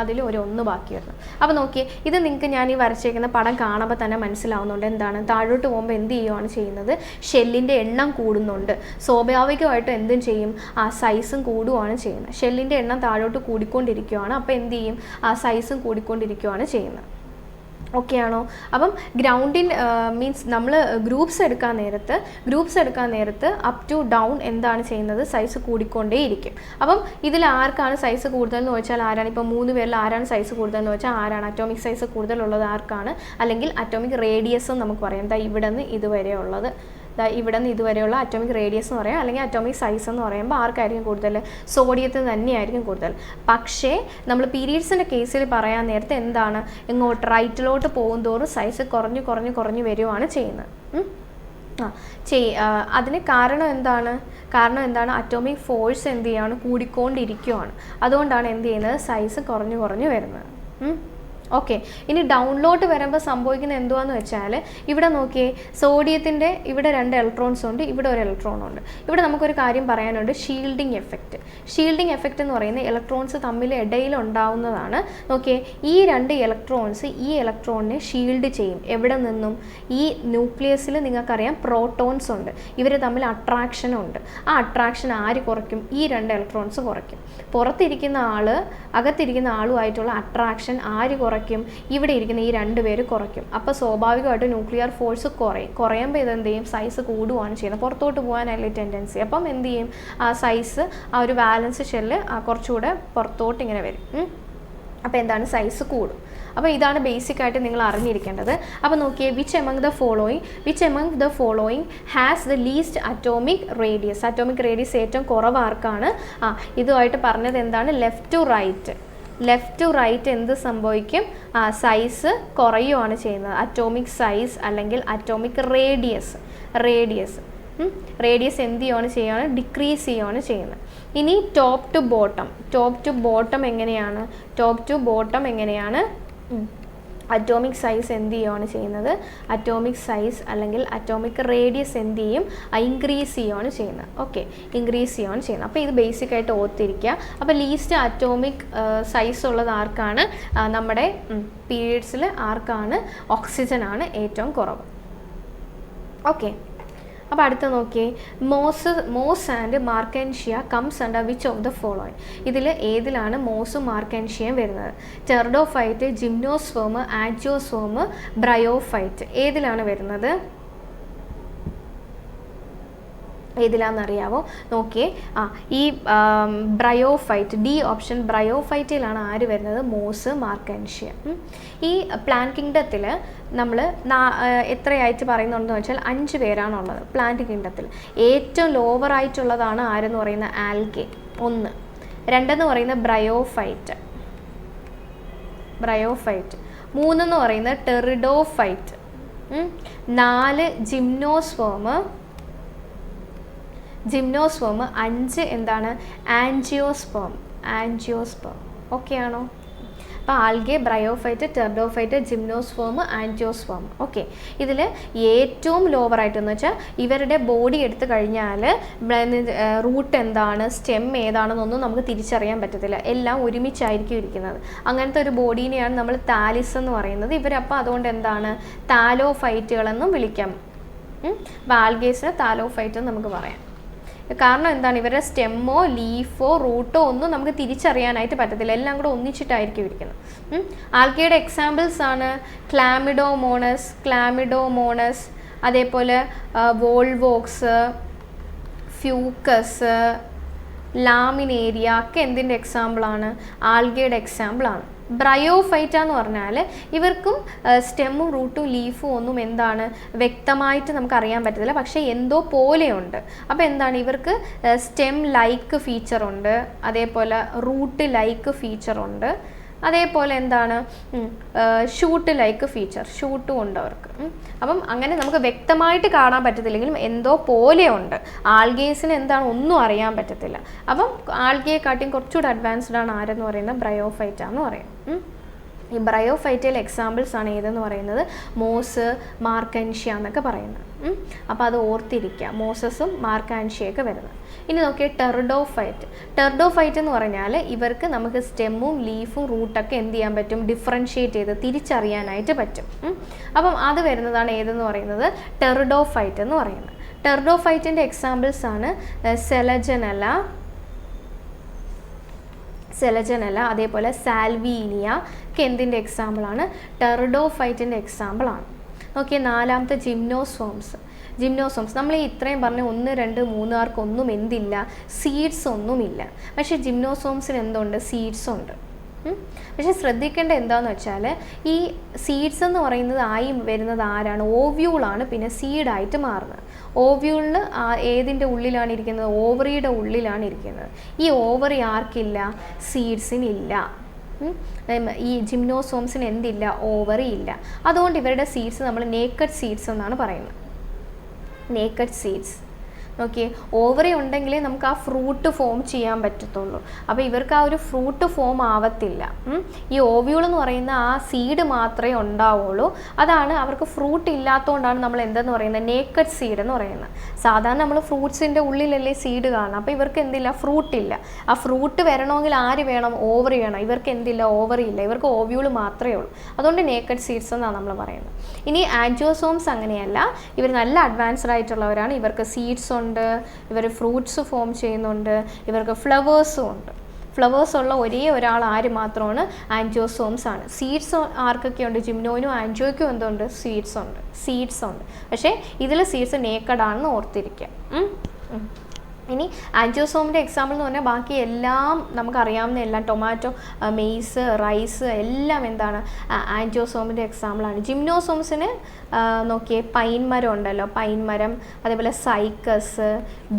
അതിൽ ഒരു 1 ബാക്കി വരുന്നു. അപ്പോൾ നോക്കിയേ, ഇത് നിങ്ങൾക്ക് ഞാൻ ഈ വരച്ചേക്കുന്ന പടം കാണുമ്പോൾ തന്നെ മനസ്സിലാവുന്നുണ്ട് എന്താണ്, താഴോട്ട് പോകുമ്പോൾ എന്ത് ചെയ്യുകയാണ് ചെയ്യുന്നത്, ഷെല്ലിൻ്റെ എണ്ണം കൂടുന്നുണ്ട്. സ്വാഭാവികമായിട്ടും എന്തും ചെയ്യും, സൈസും കൂടുകയാണ് ചെയ്യുന്നത്. ഷെല്ലിൻ്റെ എണ്ണം താഴോട്ട് കൂടിക്കൊണ്ടിരിക്കുകയാണ്. അപ്പോൾ എന്ത് ചെയ്യും, സൈസും കൂടിക്കൊണ്ടിരിക്കുകയാണ് ചെയ്യുന്നത്. ഓക്കെ ആണോ? അപ്പം ഗ്രൗണ്ടിൻ മീൻസ് നമ്മൾ ഗ്രൂപ്പ്സ് എടുക്കാൻ നേരത്ത് അപ്പ് ടു ഡൗൺ എന്താണ് ചെയ്യുന്നത്, സൈസ് കൂടിക്കൊണ്ടേയിരിക്കും. അപ്പം ഇതിൽ ആർക്കാണ് സൈസ് കൂടുതൽ എന്ന് വെച്ചാൽ ആരാണ്, ഇപ്പോൾ 3 പേരിൽ ആരാണ് സൈസ് കൂടുതൽ എന്ന് വെച്ചാൽ ആരാണ്, അറ്റോമിക് സൈസ് കൂടുതലുള്ളത് ആർക്കാണ്, അല്ലെങ്കിൽ അറ്റോമിക് റേഡിയസ് നമുക്ക് പറയാം. എന്താ ഇവിടെ നിന്ന് ഇതുവരെ ഉള്ളത്, ഇവിടെ നിന്ന് ഇതുവരെയുള്ള അറ്റോമിക് റേഡിയസ് എന്ന് പറയാം, അല്ലെങ്കിൽ അറ്റോമിക് സൈസ് എന്ന് പറയുമ്പോൾ ആർക്കായിരിക്കും കൂടുതൽ, സോഡിയത്തിന് തന്നെയായിരിക്കും കൂടുതൽ. പക്ഷേ നമ്മൾ പീരീഡ്സിൻ്റെ കേസിൽ പറയാൻ നേരത്തെ എന്താണ്, ഇങ്ങോട്ട് റൈറ്റിലോട്ട് പോകുന്തോറും സൈസ് കുറഞ്ഞു വരുവാണ് ചെയ്യുന്നത്. അതിന് കാരണം എന്താണ്, അറ്റോമിക് ഫോഴ്സ് എന്ത് ചെയ്യുകയാണ്, കൂടിക്കൊണ്ടിരിക്കുകയാണ്. അതുകൊണ്ടാണ് എന്ത് ചെയ്യുന്നത്, സൈസ് കുറഞ്ഞു വരുന്നത്. ഓക്കെ, ഇനി ഡൗണിലോട്ട് വരുമ്പോൾ സംഭവിക്കുന്നത് എന്തുവാന്ന് വെച്ചാൽ, ഇവിടെ നോക്കിയേ, സോഡിയത്തിൻ്റെ ഇവിടെ 2 ഇലക്ട്രോൺസ് ഉണ്ട്, ഇവിടെ ഒരു ഇലക്ട്രോൺ ഉണ്ട്. ഇവിടെ നമുക്കൊരു കാര്യം പറയാനുണ്ട്, ഷീൽഡിങ് എഫക്റ്റ് എന്ന് പറയുന്നത് ഇലക്ട്രോൺസ് തമ്മിൽ ഇടയിൽ ഉണ്ടാവുന്നതാണ്. നോക്കിയേ, ഈ 2 ഇലക്ട്രോൺസ് ഈ ഇലക്ട്രോണിനെ ഷീൽഡ് ചെയ്യും. എവിടെ നിന്നും, ഈ ന്യൂക്ലിയസിൽ നിങ്ങൾക്കറിയാം പ്രോട്ടോൺസ് ഉണ്ട്, ഇവർ തമ്മിൽ അട്രാക്ഷൻ ഉണ്ട്. ആ അട്രാക്ഷൻ ആര് കുറയ്ക്കും, ഈ 2 ഇലക്ട്രോൺസ് കുറയ്ക്കും. പുറത്തിരിക്കുന്ന അകത്തിരിക്കുന്ന ആളുമായിട്ടുള്ള അട്രാക്ഷൻ ആര് കുറയ്ക്കും, ഇവിടെ ഇരിക്കുന്ന ഈ 2 പേര് കുറയ്ക്കും. അപ്പോൾ സ്വാഭാവികമായിട്ട് ന്യൂക്ലിയർ ഫോഴ്സ് കുറയുമ്പോൾ ഇതെന്ത് ചെയ്യും, സൈസ് കൂടുകയാണ് ചെയ്യുന്നത്. പുറത്തോട്ട് പോകാനല്ലേ ടെൻഡൻസി. അപ്പം എന്ത് ചെയ്യും, ആ സൈസ്, ആ ഒരു ബാലൻസ് ഷെല്ല് കുറച്ചുകൂടെ പുറത്തോട്ട് ഇങ്ങനെ വരും. അപ്പോൾ എന്താണ്, സൈസ് കൂടും. അപ്പോൾ ഇതാണ് ബേസിക്കായിട്ട് നിങ്ങൾ അറിഞ്ഞിരിക്കേണ്ടത്. അപ്പോൾ നോക്കിയേ, which among the following has the least atomic radius ഏറ്റവും കുറവ് ആർക്കാണ്, ഇതുമായിട്ട് പറഞ്ഞത് എന്താണ്, ലെഫ്റ്റ് ടു റൈറ്റ് എന്ത് സംഭവിക്കും, സൈസ് കുറയുകയാണ് ചെയ്യുന്നത്. അറ്റോമിക് സൈസ് അല്ലെങ്കിൽ അറ്റോമിക് റേഡിയസ് എന്ത് ചെയ്യുകയാണ് ഡിക്രീസ് ചെയ്യുകയാണ് ചെയ്യുന്നത്. ഇനി ടോപ്പ് ടു ബോട്ടം എങ്ങനെയാണ്, അറ്റോമിക് സൈസ് എന്ത് ചെയ്യുകയാണ് ചെയ്യുന്നത്, അറ്റോമിക് സൈസ് അല്ലെങ്കിൽ അറ്റോമിക് റേഡിയസ് എന്ത് ചെയ്യും, ഇൻക്രീസ് ചെയ്യുകയാണ് ചെയ്യുന്നത്. ഓക്കെ, ഇൻക്രീസ് ചെയ്യുകയാണ് ചെയ്യുന്നത്. അപ്പോൾ ഇത് ബേസിക്കായിട്ട് ഓർത്തിരിക്കുക. അപ്പോൾ ലീസ്റ്റ് അറ്റോമിക് സൈസ് ഉള്ളത് ആർക്കാണ്, നമ്മുടെ പീരീഡ്സിൽ ആർക്കാണ്, ഓക്സിജനാണ് ഏറ്റവും കുറവ്. ഓക്കെ, അപ്പോൾ അടുത്ത നോക്കിയേ, moss and marchantia comes under which of the following. ഇതിൽ ഏതിലാണ് മോസും മാർക്കൻഷ്യയും വരുന്നത്? Pteridophyte, gymnosperm, angiosperm, bryophyte. ഏതിലാണ് വരുന്നത്? ഏതിലാണെന്നറിയാവോ? നോക്കിയേ, ഈ ബ്രയോഫൈറ്റ്, ഡി ഓപ്ഷൻ, ബ്രയോഫൈറ്റിലാണ് ആര് വരുന്നത്? മോസ്, മാർക്കൻഷ്യ. ഈ പ്ലാന്റ് കിങ്ഡത്തിൽ നമ്മൾ എത്രയായിട്ട് പറയുന്നുണ്ടെന്ന് വെച്ചാൽ 5 പേരാണുള്ളത് പ്ലാന്റ് കിങ്ഡത്തിൽ. ഏറ്റവും ലോവറായിട്ടുള്ളതാണ് ആരെന്ന് പറയുന്നത്? ആൽഗെ 1. 2 എന്ന് പറയുന്നത് ബ്രയോഫൈറ്റ്. 3 എന്ന് പറയുന്നത് ടെറിഡോഫൈറ്റ്. 4 ജിംനോസ്പേം. 5 എന്താണ്? ആൻജിയോസ്പേം. ഓക്കെ ആണോ? അപ്പോൾ algae, bryophyte, pteridophyte, gymnosperm, angiosperm. Okay. ഇതിൽ ഏറ്റവും ലോവറായിട്ടെന്ന് വെച്ചാൽ ഇവരുടെ ബോഡി എടുത്തു കഴിഞ്ഞാൽ റൂട്ട് എന്താണ്, സ്റ്റെം ഏതാണെന്നൊന്നും നമുക്ക് തിരിച്ചറിയാൻ പറ്റത്തില്ല. എല്ലാം ഒരുമിച്ചായിരിക്കും ഇരിക്കുന്നത്. അങ്ങനത്തെ ഒരു ബോഡീനെയാണ് നമ്മൾ താലിസ് എന്ന് പറയുന്നത്. ഇവരപ്പോൾ അതുകൊണ്ട് എന്താണ്? താലോഫൈറ്റുകളെന്നും വിളിക്കാം. അപ്പോൾ ആൽഗേസിന് താലോഫൈറ്റ് എന്ന് നമുക്ക് പറയാം. കാരണം എന്താണ്? ഇവരുടെ സ്റ്റെമ്മോ ലീഫോ റൂട്ടോ ഒന്നും നമുക്ക് തിരിച്ചറിയാനായിട്ട് പറ്റത്തില്ല. എല്ലാം കൂടെ ഒന്നിച്ചിട്ടായിരിക്കും ഇരിക്കുന്നത്. ആൽഗയുടെ എക്സാമ്പിൾസ് ആണ് ക്ലാമിഡോമോണസ്, അതേപോലെ വോൾവോക്സ്, ഫ്യൂക്കസ്, ലാമിനേരിയ ഒക്കെ എന്തിൻ്റെ എക്സാമ്പിളാണ്? ആൽഗയുടെ എക്സാമ്പിളാണ്. ബ്രയോഫൈറ്റ എന്ന് പറഞ്ഞാൽ ഇവർക്കും സ്റ്റെമ്മും റൂട്ടും ലീഫും ഒന്നും എന്താണ് വ്യക്തമായിട്ട് നമുക്ക് അറിയാൻ പറ്റത്തില്ല, പക്ഷേ എന്തോ പോലെയുണ്ട്. അപ്പോൾ എന്താണ്? ഇവർക്ക് സ്റ്റെം ലൈക്ക് ഫീച്ചറുണ്ട്, അതേപോലെ റൂട്ട് ലൈക്ക് ഫീച്ചറുണ്ട്, അതേപോലെ എന്താണ്? ഷൂട്ട് ലൈക്ക് ഫീച്ചർ, ഷൂട്ടും ഉണ്ട് അവർക്ക്. അപ്പം അങ്ങനെ നമുക്ക് വ്യക്തമായിട്ട് കാണാൻ പറ്റത്തില്ലെങ്കിലും എന്തോ പോലെയുണ്ട്. ആൽഗേസിന് എന്താണ്? ഒന്നും അറിയാൻ പറ്റത്തില്ല. അപ്പം ആൽഗയെക്കാട്ടിയും കുറച്ചുകൂടെ അഡ്വാൻസ്ഡ് ആണ് ആരെന്ന് പറയുന്നത്? ബ്രയോഫൈറ്റ എന്ന് പറയും. ഈ ബ്രയോഫൈറ്റയിൽ എക്സാമ്പിൾസ് ആണ് ഏതെന്ന് പറയുന്നത്? മോസ്, മാർക്കൻഷ്യ എന്നൊക്കെ പറയുന്നത്. അപ്പോൾ അത് ഓർത്തിരിക്കുക, മോസസും മാർക്കൻഷ്യയൊക്കെ വരുന്നത്. ഇനി നോക്കിയാൽ ടെർഡോഫൈറ്റ് എന്ന് പറഞ്ഞാൽ ഇവർക്ക് നമുക്ക് സ്റ്റെമ്മും ലീഫും റൂട്ടൊക്കെ എന്ത് ചെയ്യാൻ പറ്റും? ഡിഫറൻഷ്യേറ്റ് ചെയ്ത് തിരിച്ചറിയാനായിട്ട് പറ്റും. അപ്പം അത് വരുന്നതാണ് ഏതെന്ന് പറയുന്നത്? ടെർഡോഫൈറ്റ് എന്ന് പറയുന്നത്. ടെർഡോഫൈറ്റിൻ്റെ എക്സാമ്പിൾസ് ആണ് സെലജനല, അതേപോലെ സാൽവീനിയ ഒക്കെ എന്തിൻ്റെ എക്സാമ്പിളാണ്? ടെർഡോഫൈറ്റിൻ്റെ എക്സാമ്പിളാണ്. നോക്കിയേ, 4ാമത്തെ ജിംനോസ്പേംസ്. നമ്മൾ ഇത്രയും പറഞ്ഞ 1, 2, 3 ആർക്കൊന്നും എന്തില്ല? സീഡ്സ് ഒന്നുമില്ല. പക്ഷേ ജിംനോസ്പേംസിന് എന്തുണ്ട്? സീഡ്സ് ഉണ്ട്. പക്ഷെ ശ്രദ്ധിക്കേണ്ട എന്താണെന്ന് വെച്ചാൽ ഈ സീഡ്സ് എന്ന് പറയുന്നത് ആയി വരുന്നത് ആരാണ്? ഓവ്യൂളാണ് പിന്നെ സീഡായിട്ട് മാറുന്നത്. ഓവ്യൂളിൽ ഏതിൻ്റെ ഉള്ളിലാണ് ഇരിക്കുന്നത്? ഓവറിയുടെ ഉള്ളിലാണ് ഇരിക്കുന്നത്. ഈ ഓവറി ആർക്കില്ല? സീഡ്സിനില്ല. ഈ ജിംനോസോംസിന് എന്തില്ല? ഓവറി ഇല്ല. അതുകൊണ്ട് ഇവരുടെ സീഡ്സ് നമ്മൾ നേക്കഡ് സീഡ്സ് എന്നാണ് പറയുന്നത്. Naked seeds. ഓക്കെ, ഓവറി ഉണ്ടെങ്കിലേ നമുക്ക് ആ ഫ്രൂട്ട് ഫോം ചെയ്യാൻ പറ്റത്തുള്ളൂ. അപ്പോൾ ഇവർക്ക് ആ ഒരു ഫ്രൂട്ട് ഫോം ആവത്തില്ല. ഈ ഓവ്യൂൾ എന്ന് പറയുന്ന ആ സീഡ് മാത്രമേ ഉണ്ടാവുള്ളൂ. അതാണ് അവർക്ക് ഫ്രൂട്ട് ഇല്ലാത്തതുകൊണ്ടാണ് നമ്മൾ എന്തെന്ന് പറയുന്നത്? നേക്കഡ് സീഡ് എന്ന് പറയുന്നത്. സാധാരണ നമ്മൾ ഫ്രൂട്ട്സിൻ്റെ ഉള്ളിലല്ലേ സീഡ് കാണണം. അപ്പോൾ ഇവർക്ക് എന്തില്ല? ഫ്രൂട്ടില്ല. ആ ഫ്രൂട്ട് വരണമെങ്കിൽ ആര് വേണം? ഓവറി വേണം. ഇവർക്ക് എന്തില്ല? ഓവറി ഇല്ല. ഇവർക്ക് ഓവ്യൂൾ മാത്രമേ ഉള്ളൂ. അതുകൊണ്ട് നേക്കഡ് സീഡ്സ് എന്നാണ് നമ്മൾ പറയുന്നത്. ഇനി ആൻജിയോസോംസ് അങ്ങനെയല്ല. ഇവർ നല്ല അഡ്വാൻസ്ഡ് ആയിട്ടുള്ളവരാണ്. ഇവർക്ക് സീഡ്സ് ഉണ്ട്, ഇവർ ഫ്രൂട്ട്സ് ഫോം ചെയ്യുന്നുണ്ട്, ഇവർക്ക് ഫ്ലവേഴ്സും ഉണ്ട്. ഫ്ലവേഴ്സ് ഉള്ള ഒരേ ഒരാൾ ആര് മാത്രമാണ്? ആൻജിയോസോംസ് ആണ്. സീഡ്സ് ആർക്കൊക്കെ ഉണ്ട്? ജിംനോയിനും ആൻജിയോയ്ക്കും എന്തുണ്ട്? സീഡ്സ് ഉണ്ട്. പക്ഷേ ഇതിൽ സീഡ്സ് നേക്കഡ് ആണെന്ന് ഓർത്തിരിക്കുക. ഇനി ആൻജിയോസോമിൻ്റെ എക്സാമ്പിൾ എന്ന് പറഞ്ഞാൽ ബാക്കി എല്ലാം നമുക്കറിയാവുന്ന എല്ലാം, ടൊമാറ്റോ, മെയ്സ്, റൈസ് എല്ലാം എന്താണ്? ആൻജിയോസോമിൻ്റെ എക്സാമ്പിളാണ്. ജിംനോസോംസിന് നോക്കിയേ, പൈൻ മരം ഉണ്ടല്ലോ, പൈൻ മരം, അതേപോലെ സൈക്കസ്,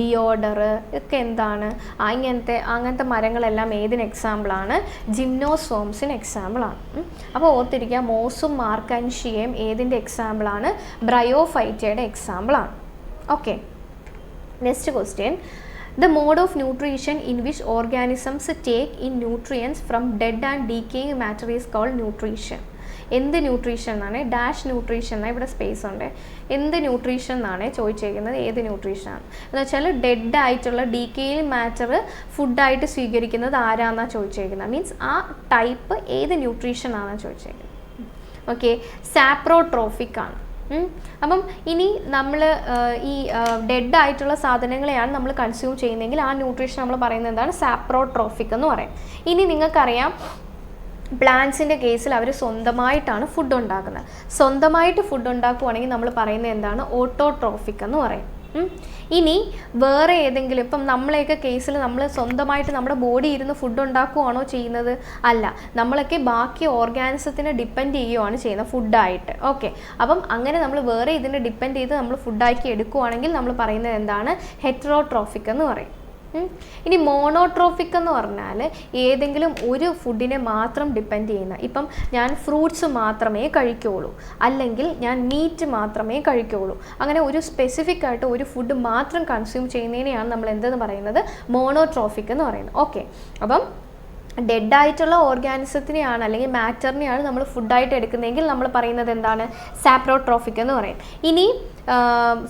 ഡിയോഡർ ഒക്കെ എന്താണ്? അങ്ങനത്തെ മരങ്ങളെല്ലാം ഏതിന് എക്സാമ്പിളാണ്? ജിംനോസോംസിന് എക്സാമ്പിളാണ്. അപ്പോൾ ഓർത്തിരിക്കുക, മോസും മാർക്കൻഷ്യയും ഏതിൻ്റെ എക്സാമ്പിളാണ്? ബ്രയോഫൈറ്റയുടെ എക്സാമ്പിളാണ്. Okay, next question, the mode of nutrition in which organisms take in nutrients from dead and decaying matter is called nutrition. എന്ത് ന്യൂട്രീഷൻ എന്നാണ്? ഡാഷ് ന്യൂട്രീഷൻ എന്നാണ്. ഇവിടെ സ്പേസ് ഉണ്ട്. എന്ത് ന്യൂട്രീഷൻ എന്നാണ് ചോദിച്ചിരിക്കുന്നത്? ഏത് ന്യൂട്രീഷനാണ് എന്ന് വെച്ചാൽ ഡെഡ് ആയിട്ടുള്ള ഡീക്കേയിങ് മാറ്റർ ഫുഡായിട്ട് സ്വീകരിക്കുന്നത് ആരാന്നാണ് ചോദിച്ചിരിക്കുന്നത്. മീൻസ് ആ ടൈപ്പ് ഏത് ന്യൂട്രീഷൻ ആണെന്ന് ചോദിച്ചിരിക്കുന്നത്. ഓക്കെ, സാപ്രോട്രോഫിക് ആണ്. അപ്പം ഇനി നമ്മൾ ഈ ഡെഡ് ആയിട്ടുള്ള സാധനങ്ങളെയാണ് നമ്മൾ കൺസ്യൂം ചെയ്യുന്നതെങ്കിൽ ആ ന്യൂട്രീഷൻ നമ്മൾ പറയുന്നത് എന്താണ്? സാപ്രോട്രോഫിക് എന്ന് പറയും. ഇനി നിങ്ങൾക്കറിയാം പ്ലാന്റ്സിൻ്റെ കേസിൽ അവർ സ്വന്തമായിട്ടാണ് ഫുഡ് ഉണ്ടാക്കുന്നത്. സ്വന്തമായിട്ട് ഫുഡ് ഉണ്ടാക്കുകയാണെങ്കിൽ നമ്മൾ പറയുന്നത് എന്താണ്? ഓട്ടോട്രോഫിക് എന്ന് പറയും. ഇനി വേറെ ഏതെങ്കിലും ഇപ്പം നമ്മളെയൊക്കെ കേസിൽ നമ്മൾ സ്വന്തമായിട്ട് നമ്മുടെ ബോഡി ഇരുന്ന് ഫുഡ് ഉണ്ടാക്കുകയാണോ ചെയ്യുന്നത്? അല്ല, നമ്മളൊക്കെ ബാക്കി ഓർഗാനിസത്തിനെ ഡിപ്പെൻഡ് ചെയ്യുകയാണ് ചെയ്യുന്നത് ഫുഡായിട്ട്. ഓക്കെ, അപ്പം അങ്ങനെ നമ്മൾ വേറെ ഇതിനെ ഡിപ്പെൻഡ് ചെയ്ത് നമ്മൾ ഫുഡാക്കി എടുക്കുകയാണെങ്കിൽ നമ്മൾ പറയുന്നത് എന്താണ്? ഹെറ്ററോട്രോഫിക് എന്ന് പറയും. ഇനി മോണോട്രോഫിക് എന്ന് പറഞ്ഞാൽ ഏതെങ്കിലും ഒരു ഫുഡിനെ മാത്രം ഡിപ്പെൻഡ് ചെയ്യുന്ന, ഇപ്പം ഞാൻ ഫ്രൂട്ട്സ് മാത്രമേ കഴിക്കുകയുള്ളൂ, അല്ലെങ്കിൽ ഞാൻ മീറ്റ് മാത്രമേ കഴിക്കുകയുള്ളൂ, അങ്ങനെ ഒരു സ്പെസിഫിക് ആയിട്ട് ഒരു ഫുഡ് മാത്രം കൺസ്യൂം ചെയ്യുന്നതിനെയാണ് നമ്മൾ എന്തെന്ന് പറയുന്നത്? മോണോട്രോഫിക് എന്ന് പറയുന്നത്. ഓക്കെ, അപ്പം ഡെഡായിട്ടുള്ള ഓർഗാനിസത്തിനെയാണ് അല്ലെങ്കിൽ മാറ്ററിനെയാണ് നമ്മൾ ഫുഡായിട്ട് എടുക്കുന്നതെങ്കിൽ നമ്മൾ പറയുന്നത് എന്താണ്? സാപ്രോട്രോഫിക് എന്ന് പറയും. ഇനി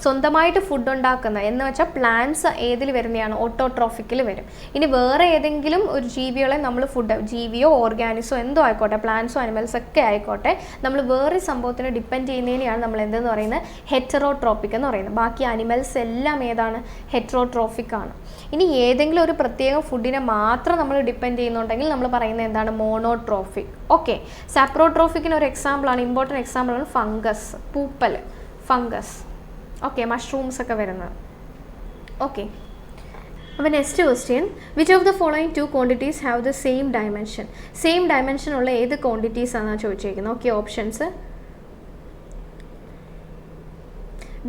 സ്വന്തമായിട്ട് ഫുഡ് ഉണ്ടാക്കുന്ന എന്ന് വെച്ചാൽ പ്ലാന്റ്സ് ഏതിൽ വരുന്നതാണ്? ഓട്ടോട്രോഫിക്കിൽ വരും. ഇനി വേറെ ഏതെങ്കിലും ഒരു ജീവികളെ നമ്മൾ ഫുഡ്, ജീവിയോ ഓർഗാനിസോ എന്തോ ആയിക്കോട്ടെ, പ്ലാന്റ്സോ അനിമൽസ് ഒക്കെ ആയിക്കോട്ടെ, നമ്മൾ വേറെ സംഭവത്തിന് ഡിപ്പെൻഡ് ചെയ്യുന്നതിനെയാണ് നമ്മൾ എന്തെന്ന് പറയുന്നത്? ഹെറ്ററോട്രോഫിക് എന്ന് പറയുന്നത്. ബാക്കി അനിമൽസ് എല്ലാം ഏതാണ്? ഹെറ്ററോട്രോഫിക് ആണ്. ഇനി ഏതെങ്കിലും ഒരു പ്രത്യേക ഫുഡിനെ മാത്രം നമ്മൾ ഡിപ്പെൻഡ് ചെയ്യുന്നുണ്ടെങ്കിൽ നമ്മൾ പറയുന്നത് എന്താണ്? മോണോട്രോഫിക്. ഓക്കെ, സാപ്രോട്രോഫിക്കിന് ഒരു എക്സാമ്പിളാണ്, ഇമ്പോർട്ടൻറ്റ് എക്സാമ്പിളാണ് ഫംഗസ്, പൂപ്പൽ, ഫംഗസ്. ഓക്കെ, മഷ്റൂംസ് ഒക്കെ വരുന്നത്. ഓക്കെ, അപ്പോൾ next question, which of the following to quantities have the same dimension? Same dimension ഉള്ള ഏത് ക്വാണ്ടിറ്റീസ് ആണെന്നാണ് ചോദിച്ചിരിക്കുന്നത്? ഓക്കെ, ഓപ്ഷൻസ്: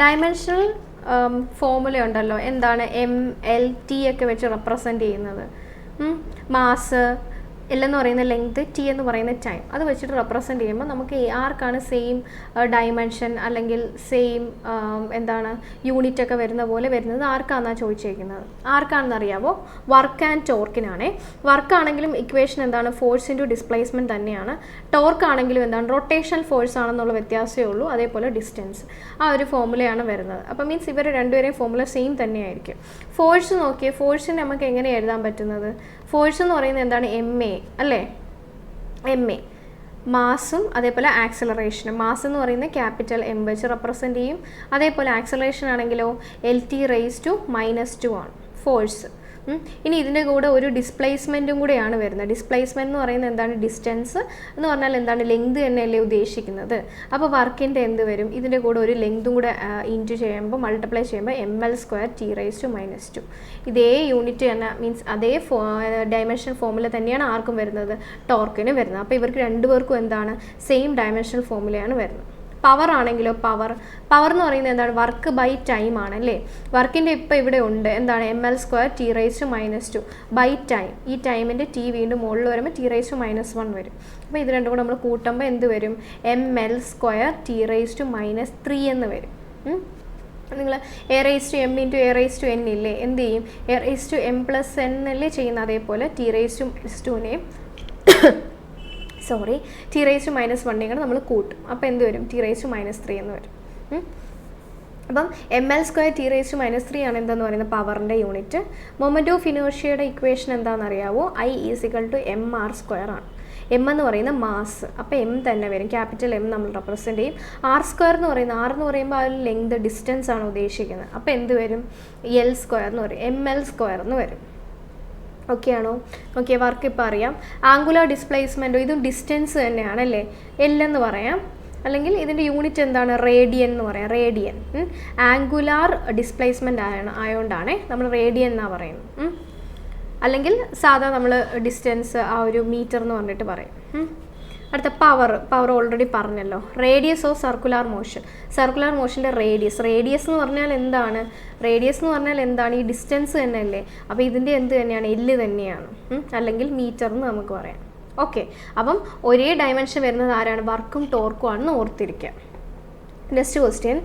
ഡയമെൻഷണൽ ഫോർമുല ഉണ്ടല്ലോ, എന്താണ്? MLT ഒക്കെ വെച്ച് റെപ്രസെൻ്റ് ചെയ്യുന്നത്. മാസ്, L എന്ന് പറയുന്ന ലെങ്ത്, T എന്ന് പറയുന്ന ടൈം, അത് വെച്ചിട്ട് റെപ്രസെൻ്റ് ചെയ്യുമ്പോൾ നമുക്ക് ആർക്കാണ് സെയിം ഡയമെൻഷൻ അല്ലെങ്കിൽ സെയിം എന്താണ് യൂണിറ്റ് ഒക്കെ വരുന്ന പോലെ വരുന്നത് ആർക്കാണെന്നാണ് ചോദിച്ചിരിക്കുന്നത്? ആർക്കാണെന്ന് അറിയാവോ? വർക്ക് ആൻഡ് ടോർക്കിനാണേ. വർക്ക് ആണെങ്കിലും ഇക്വേഷൻ എന്താണ്? ഫോഴ്സ് ഇൻറ്റു ഡിസ്പ്ലേസ്മെൻറ്റ് തന്നെയാണ്. ടോർക്ക് ആണെങ്കിലും എന്താണ്? റൊട്ടേഷണൽ ഫോഴ്സ് ആണെന്നുള്ള വ്യത്യാസമേ ഉള്ളൂ. അതേപോലെ ഡിസ്റ്റൻസ്, ആ ഒരു ഫോർമുലയാണ് വരുന്നത്. അപ്പോൾ മീൻസ് ഇവർ രണ്ടുപേരെയും ഫോർമുല സെയിം തന്നെയായിരിക്കും. ഫോഴ്സ് നോക്കിയേ, ഫോഴ്സിന് നമുക്ക് എങ്ങനെ എഴുതാൻ പറ്റുന്നത്? ഫോഴ്സ് എന്ന് പറയുന്നത് എന്താണ്? MA അല്ലേ? MA, മാസും അതേപോലെ ആക്സലറേഷനും. മാസ് എന്ന് പറയുന്നത് ക്യാപിറ്റൽ M വെച്ച് റെപ്രസെൻ്റ് ചെയ്യും. അതേപോലെ ആക്സലറേഷൻ ആണെങ്കിലോ LT⁻² ആണ് ഫോഴ്സ്. ഇനി ഇതിൻ്റെ കൂടെ ഒരു ഡിസ്പ്ലേസ്മെൻറ്റും കൂടെയാണ് വരുന്നത്. ഡിസ്പ്ലേസ്മെൻറ്റ് എന്ന് പറയുന്നത് എന്താണ്? ഡിസ്റ്റൻസ് എന്ന് പറഞ്ഞാൽ എന്താണ്? ലെങ്ത് തന്നെയല്ലേ ഉദ്ദേശിക്കുന്നത്. അപ്പോൾ വർക്കിൻ്റെ എന്ത് വരും? ഇതിൻ്റെ കൂടെ ഒരു ലെങ്തും കൂടെ ഇൻറ്റു ചെയ്യുമ്പോൾ, മൾട്ടിപ്ലൈ ചെയ്യുമ്പോൾ ML² T⁻². ഇതേ യൂണിറ്റ് തന്നെ, മീൻസ് അതേ ഡയമെൻഷൻ ഫോർമുല തന്നെയാണ് ആർക്കും വരുന്നത്? ടോർക്കിന് വരുന്നത്. അപ്പോൾ ഇവർക്ക് രണ്ടുപേർക്കും എന്താണ്? സെയിം ഡയമെൻഷണൽ ഫോർമുലയാണ് വരുന്നത്. പവർ ആണെങ്കിലോ, പവർ എന്ന് പറയുന്നത് എന്താണ്? വർക്ക് ബൈ ടൈം ആണല്ലേ. വർക്കിൻ്റെ ഇപ്പോൾ ഇവിടെ ഉണ്ട് എന്താണ്? ML² T⁻² by time. ഈ ടൈമിൻ്റെ T വീണ്ടും മുകളിൽ വരുമ്പോൾ T⁻−1 വരും. അപ്പോൾ ഇത് രണ്ടും കൂടെ നമ്മൾ കൂട്ടുമ്പോൾ എന്ത് വരും? ML² T⁻³ എന്ന് വരും. നിങ്ങൾ A⁻m × A⁻n ഇല്ലേ, എന്ത് ചെയ്യും? A⁻m+n അല്ലേ ചെയ്യുന്നത്. അതേപോലെ T⁻²നെയും T⁻−1 കൂടെ നമ്മൾ കൂട്ടും. അപ്പോൾ എന്ത് വരും? T⁻−3 എന്ന് വരും. അപ്പം ML² T⁻−3 ആണ് എന്തെന്ന് പറയുന്നത്? പവറിൻ്റെ യൂണിറ്റ്. മൊമെൻറ്റ് ഓഫ് ഇനേർഷ്യയുടെ ഇക്വേഷൻ എന്താണെന്ന് അറിയാവോ? I = mr² ആണ്. M എന്ന് പറയുന്ന മാസ്, അപ്പോൾ M തന്നെ വരും, ക്യാപിറ്റൽ M നമ്മൾ റെപ്രസെൻ്റ് ചെയ്യും. R² എന്ന് പറയുന്നത്, R എന്ന് പറയുമ്പോൾ ആ ഒരു ലെങ്ത്, ഡിസ്റ്റൻസ് ആണ് ഉദ്ദേശിക്കുന്നത്. അപ്പോൾ എന്ത് വരും? L² എന്ന് പറയും, ML² എന്ന് വരും. ഓക്കെ ആണോ? ഓക്കെ, വർക്ക് ഇപ്പോൾ അറിയാം. ആംഗുലാർ ഡിസ്പ്ലേസ്മെൻറ്റോ, ഇതും ഡിസ്റ്റൻസ് തന്നെയാണല്ലേ, L എന്ന് പറയാം. അല്ലെങ്കിൽ ഇതിൻ്റെ യൂണിറ്റ് എന്താണ്? റേഡിയൻ എന്ന് പറയാം. റേഡിയൻ ആംഗുലാർ ഡിസ്പ്ലേസ്മെൻ്റ് ആയതുകൊണ്ടാണ് നമ്മൾ റേഡിയൻ എന്നാണ് പറയുന്നത്. അല്ലെങ്കിൽ സാധാ നമ്മൾ ഡിസ്റ്റൻസ് ആ ഒരു മീറ്റർ എന്ന് പറഞ്ഞിട്ട് പറയും. അടുത്ത പവർ ഓൾറെഡി പറഞ്ഞല്ലോ. റേഡിയസ് ഓഫ് സർക്കുലാർ മോഷൻ്റെ റേഡിയസ് എന്ന് പറഞ്ഞാൽ എന്താണ്? ഈ ഡിസ്റ്റൻസ് തന്നെയല്ലേ. അപ്പോൾ ഇതിൻ്റെ എന്ത് തന്നെയാണ്? L തന്നെയാണ്, അല്ലെങ്കിൽ മീറ്റർ എന്ന് നമുക്ക് പറയാം. ഓക്കെ, അപ്പം ഒരേ ഡയമെൻഷൻ വരുന്നത് ആരാണ്? വർക്കും ടോർക്കും ആണെന്ന് ഓർത്തിരിക്കുക. Next question,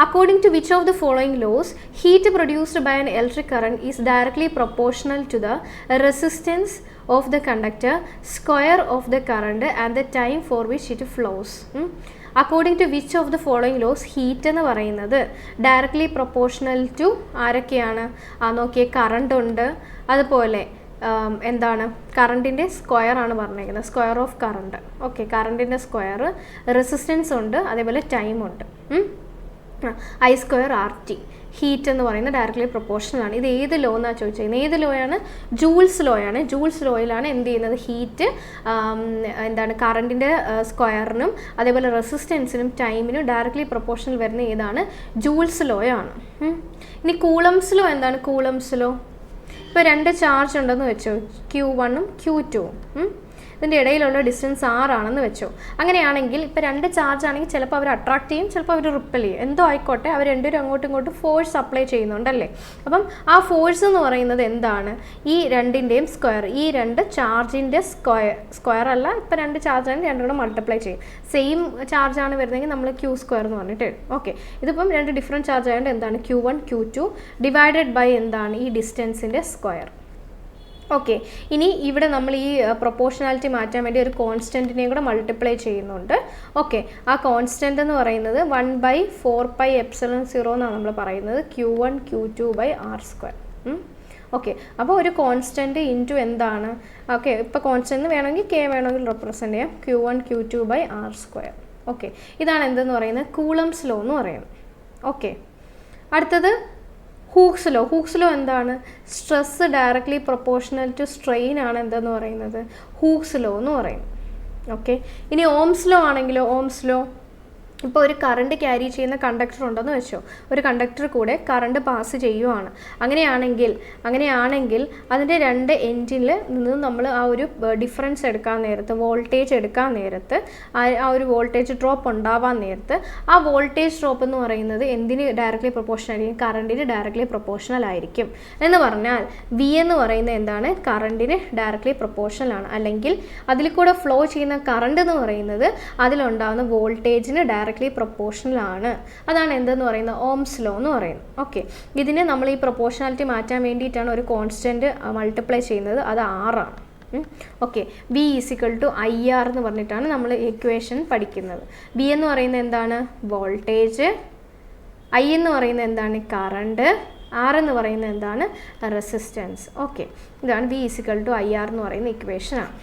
according to which of the following laws heat produced by an electric current is directly proportional to the resistance of the conductor, square of the current and the time for which it flows? According to which of the following laws heat എന്ന് പറയുന്നത് directly proportional to ആരൊക്കെയാണ്? നോക്കിയേ, current ഉണ്ട്, അതുപോലെ എന്താണ് കറണ്ടിൻ്റെ square ആണ് പറഞ്ഞേക്കുന്നത്, square of current. Okay, കറണ്ടിൻ്റെ സ്ക്വയർ, റെസിസ്റ്റൻസ് ഉണ്ട്, അതേപോലെ ടൈം ഉണ്ട്. I square RT. ഹീറ്റ് എന്ന് പറയുന്നത് ഡയറക്ട്ലി പ്രൊപ്പോർഷണൽ ആണ്. ഇത് ഏത് ലോ എന്നാണ് ചോദിച്ചിരിക്കുന്നത്? ഏത് ലോ ആണ്? ജൂൾസ് ലോ ആണ്. ജൂൾസ് ലോയിലാണ് എന്ത് ചെയ്യുന്നത്? ഹീറ്റ് എന്താണ് കറണ്ടിൻ്റെ സ്ക്വയറിനും അതേപോലെ റെസിസ്റ്റൻസിനും ടൈമിനും ഡയറക്ട്ലി പ്രൊപ്പോർഷണൽ വരുന്ന ഏതാണ്? ജൂൾസ് ലോ ആണ്. ഇനി കൂളംസ് ലോ എന്താണ്? കൂളംസ് ലോ ഇപ്പോൾ 2 ചാർജ് ഉണ്ടെന്ന് വെച്ചോ, Q1 Q2. ഇതിൻ്റെ ഇടയിലുള്ള ഡിസ്റ്റൻസ് R ആണെന്ന് വെച്ചോ. അങ്ങനെയാണെങ്കിൽ ഇപ്പോൾ 2 ചാർജ് ആണെങ്കിൽ ചിലപ്പോൾ അവർ അട്രാക്ട് ചെയ്യും, ചിലപ്പോൾ അവർ റിപ്പൽ ചെയ്യും. എന്തോ ആയിക്കോട്ടെ, അവർ രണ്ടുപേരും അങ്ങോട്ടും ഇങ്ങോട്ടും ഫോഴ്സ് അപ്ലൈ ചെയ്യുന്നുണ്ടല്ലേ. അപ്പം ആ ഫോഴ്സ് എന്ന് പറയുന്നത് എന്താണ്? ഈ രണ്ടിൻ്റെയും സ്ക്വയർ, ഈ 2 ചാർജിൻ്റെ സ്ക്വയർ അല്ല, ഇപ്പോൾ 2 ചാർജ് ആണെങ്കിൽ രണ്ടും കൂടെ മൾട്ടിപ്ലൈ ചെയ്യും. സെയിം ചാർജാണ് വരുന്നതെങ്കിൽ നമ്മൾ Q സ്ക്വയർ എന്ന് പറഞ്ഞിട്ട്. ഓക്കെ, ഇതിപ്പം 2 ഡിഫറെൻറ്റ് ചാർജ് ആയതുകൊണ്ട് എന്താണ്? Q1 Q2 ഡിവൈഡഡ് ബൈ എന്താണ്? ഈ ഡിസ്റ്റൻസിൻ്റെ സ്ക്വയർ. ഓക്കെ, ഇനി ഇവിടെ നമ്മൾ ഈ പ്രൊപ്പോർഷണാലിറ്റി മാറ്റാൻ വേണ്ടി ഒരു കോൺസ്റ്റൻറ്റിനെയും കൂടെ മൾട്ടിപ്ലൈ ചെയ്യുന്നുണ്ട്. ഓക്കെ, ആ കോൺസ്റ്റൻ്റ് എന്ന് പറയുന്നത് 1/4πε0 എന്നാണ് നമ്മൾ പറയുന്നത്, Q1 Q2 R². ഓക്കെ, അപ്പോൾ ഒരു കോൺസ്റ്റൻറ്റ് ഇൻറ്റു എന്താണ്? ഓക്കെ, ഇപ്പോൾ കോൺസ്റ്റൻറ്റ് വേണമെങ്കിൽ K വേണമെങ്കിൽ റെപ്രസെൻ്റ് ചെയ്യാം, Q1 Q2 R². ഓക്കെ, ഇതാണ് എന്തെന്ന് പറയുന്നത്? കൂളംസ് ലോ എന്ന് പറയുന്നത്. ഓക്കെ, അടുത്തത് ഹൂക്സ് ലോ. ഹൂക്സ് ലോ എന്താണ്? Stress directly proportional to strain ആണ് എന്തെന്ന് പറയുന്നത്? ഹൂക്സ് ലോ എന്ന് പറയും. ഓക്കെ, ഇനി ഓംസ് ലോ ആണെങ്കിലോ, ഓംസ് ലോ ഇപ്പോൾ ഒരു കറണ്ട് ക്യാരി ചെയ്യുന്ന കണ്ടക്ടർ ഉണ്ടെന്ന് വെച്ചോ, ഒരു കണ്ടക്ടർ കൂടെ കറണ്ട് പാസ് ചെയ്യുവാണ്. അങ്ങനെയാണെങ്കിൽ അതിൻ്റെ 2 എൻഡിൽ നിന്ന് നമ്മൾ ആ ഒരു ഡിഫറൻസ് എടുക്കാൻ നേരത്ത്, വോൾട്ടേജ് എടുക്കാൻ നേരത്ത്, ആ ഒരു വോൾട്ടേജ് ഡ്രോപ്പ് ഉണ്ടാവാൻ നേരത്ത് ആ വോൾട്ടേജ് ഡ്രോപ്പ് എന്ന് പറയുന്നത് എന്തിന് ഡയറക്ട്ലി പ്രൊപ്പോർഷണൽ ആയിരിക്കും? കറണ്ടിന് ഡയറക്ട്ലി പ്രൊപ്പോർഷണൽ ആയിരിക്കും. എന്ന് പറഞ്ഞാൽ V എന്ന് പറയുന്നത് എന്താണ്? കറണ്ടിന് ഡയറക്ട്ലി പ്രൊപ്പോർഷണൽ ആണ്. അല്ലെങ്കിൽ അതിൽ കൂടെ ഫ്ലോ ചെയ്യുന്ന കറണ്ട് എന്ന് പറയുന്നത് അതിലുണ്ടാകുന്ന വോൾട്ടേജിന് ഡയറക്ട്ലി പ്രൊപ്പോർഷണൽ ആണ്. അതാണ് എന്തെന്ന് പറയുന്നത്? ഓംസ് ലോ എന്ന് പറയുന്നത്. ഓക്കെ, ഇതിനെ നമ്മൾ ഈ പ്രൊപ്പോർഷണാലിറ്റി മാറ്റാൻ വേണ്ടിയിട്ടാണ് ഒരു കോൺസ്റ്റൻറ്റ് മൾട്ടിപ്ലൈ ചെയ്യുന്നത്, അത് R ആണ്. ഓക്കെ, V = IR എന്ന് പറഞ്ഞിട്ടാണ് നമ്മൾ ഇക്വേഷൻ പഠിക്കുന്നത്. V എന്ന് പറയുന്നത് എന്താണ്? വോൾട്ടേജ്. I എന്ന് പറയുന്നത് എന്താണ്? കറണ്ട്. R എന്ന് പറയുന്നത് എന്താണ്? റെസിസ്റ്റൻസ്. ഓക്കെ, ഇതാണ് V = IR എന്ന് പറയുന്ന ഇക്വേഷനാണ്.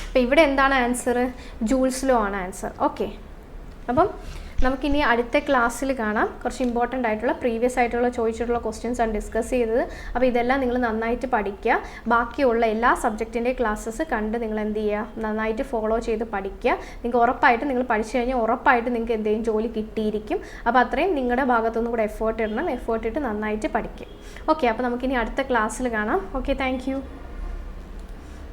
അപ്പോൾ ഇവിടെ എന്താണ് ആൻസർ? ജൂൾസ് ലോ ആണ് ആൻസർ. ഓക്കെ, അപ്പം നമുക്കിനി അടുത്ത ക്ലാസ്സിൽ കാണാം. കുറച്ച് ഇമ്പോർട്ടൻ്റ് ആയിട്ടുള്ള പ്രീവിയസ് ആയിട്ടുള്ള ചോദിച്ചിട്ടുള്ള ക്വസ്റ്റ്യൻസ് ആണ് ഡിസ്കസ് ചെയ്തത്. അപ്പോൾ ഇതെല്ലാം നിങ്ങൾ നന്നായിട്ട് പഠിക്കുക. ബാക്കിയുള്ള എല്ലാ സബ്ജക്റ്റിൻ്റെ ക്ലാസ്സസ് കണ്ട് നിങ്ങൾ എന്ത് ചെയ്യുക? നന്നായിട്ട് ഫോളോ ചെയ്ത് പഠിക്കുക. നിങ്ങൾക്ക് ഉറപ്പായിട്ട് നിങ്ങൾ പഠിച്ചു കഴിഞ്ഞാൽ ഉറപ്പായിട്ട് നിങ്ങൾക്ക് എന്തെങ്കിലും ജോലി കിട്ടിയിരിക്കും. അപ്പോൾ അത്രയും നിങ്ങളുടെ ഭാഗത്തുനിന്ന് കൂടെ എഫേർട്ട് ഇടണം. എഫേർട്ട് ഇട്ട് നന്നായിട്ട് പഠിക്കുക. ഓക്കെ, അപ്പോൾ നമുക്കിനി അടുത്ത ക്ലാസ്സിൽ കാണാം. Okay, thank you.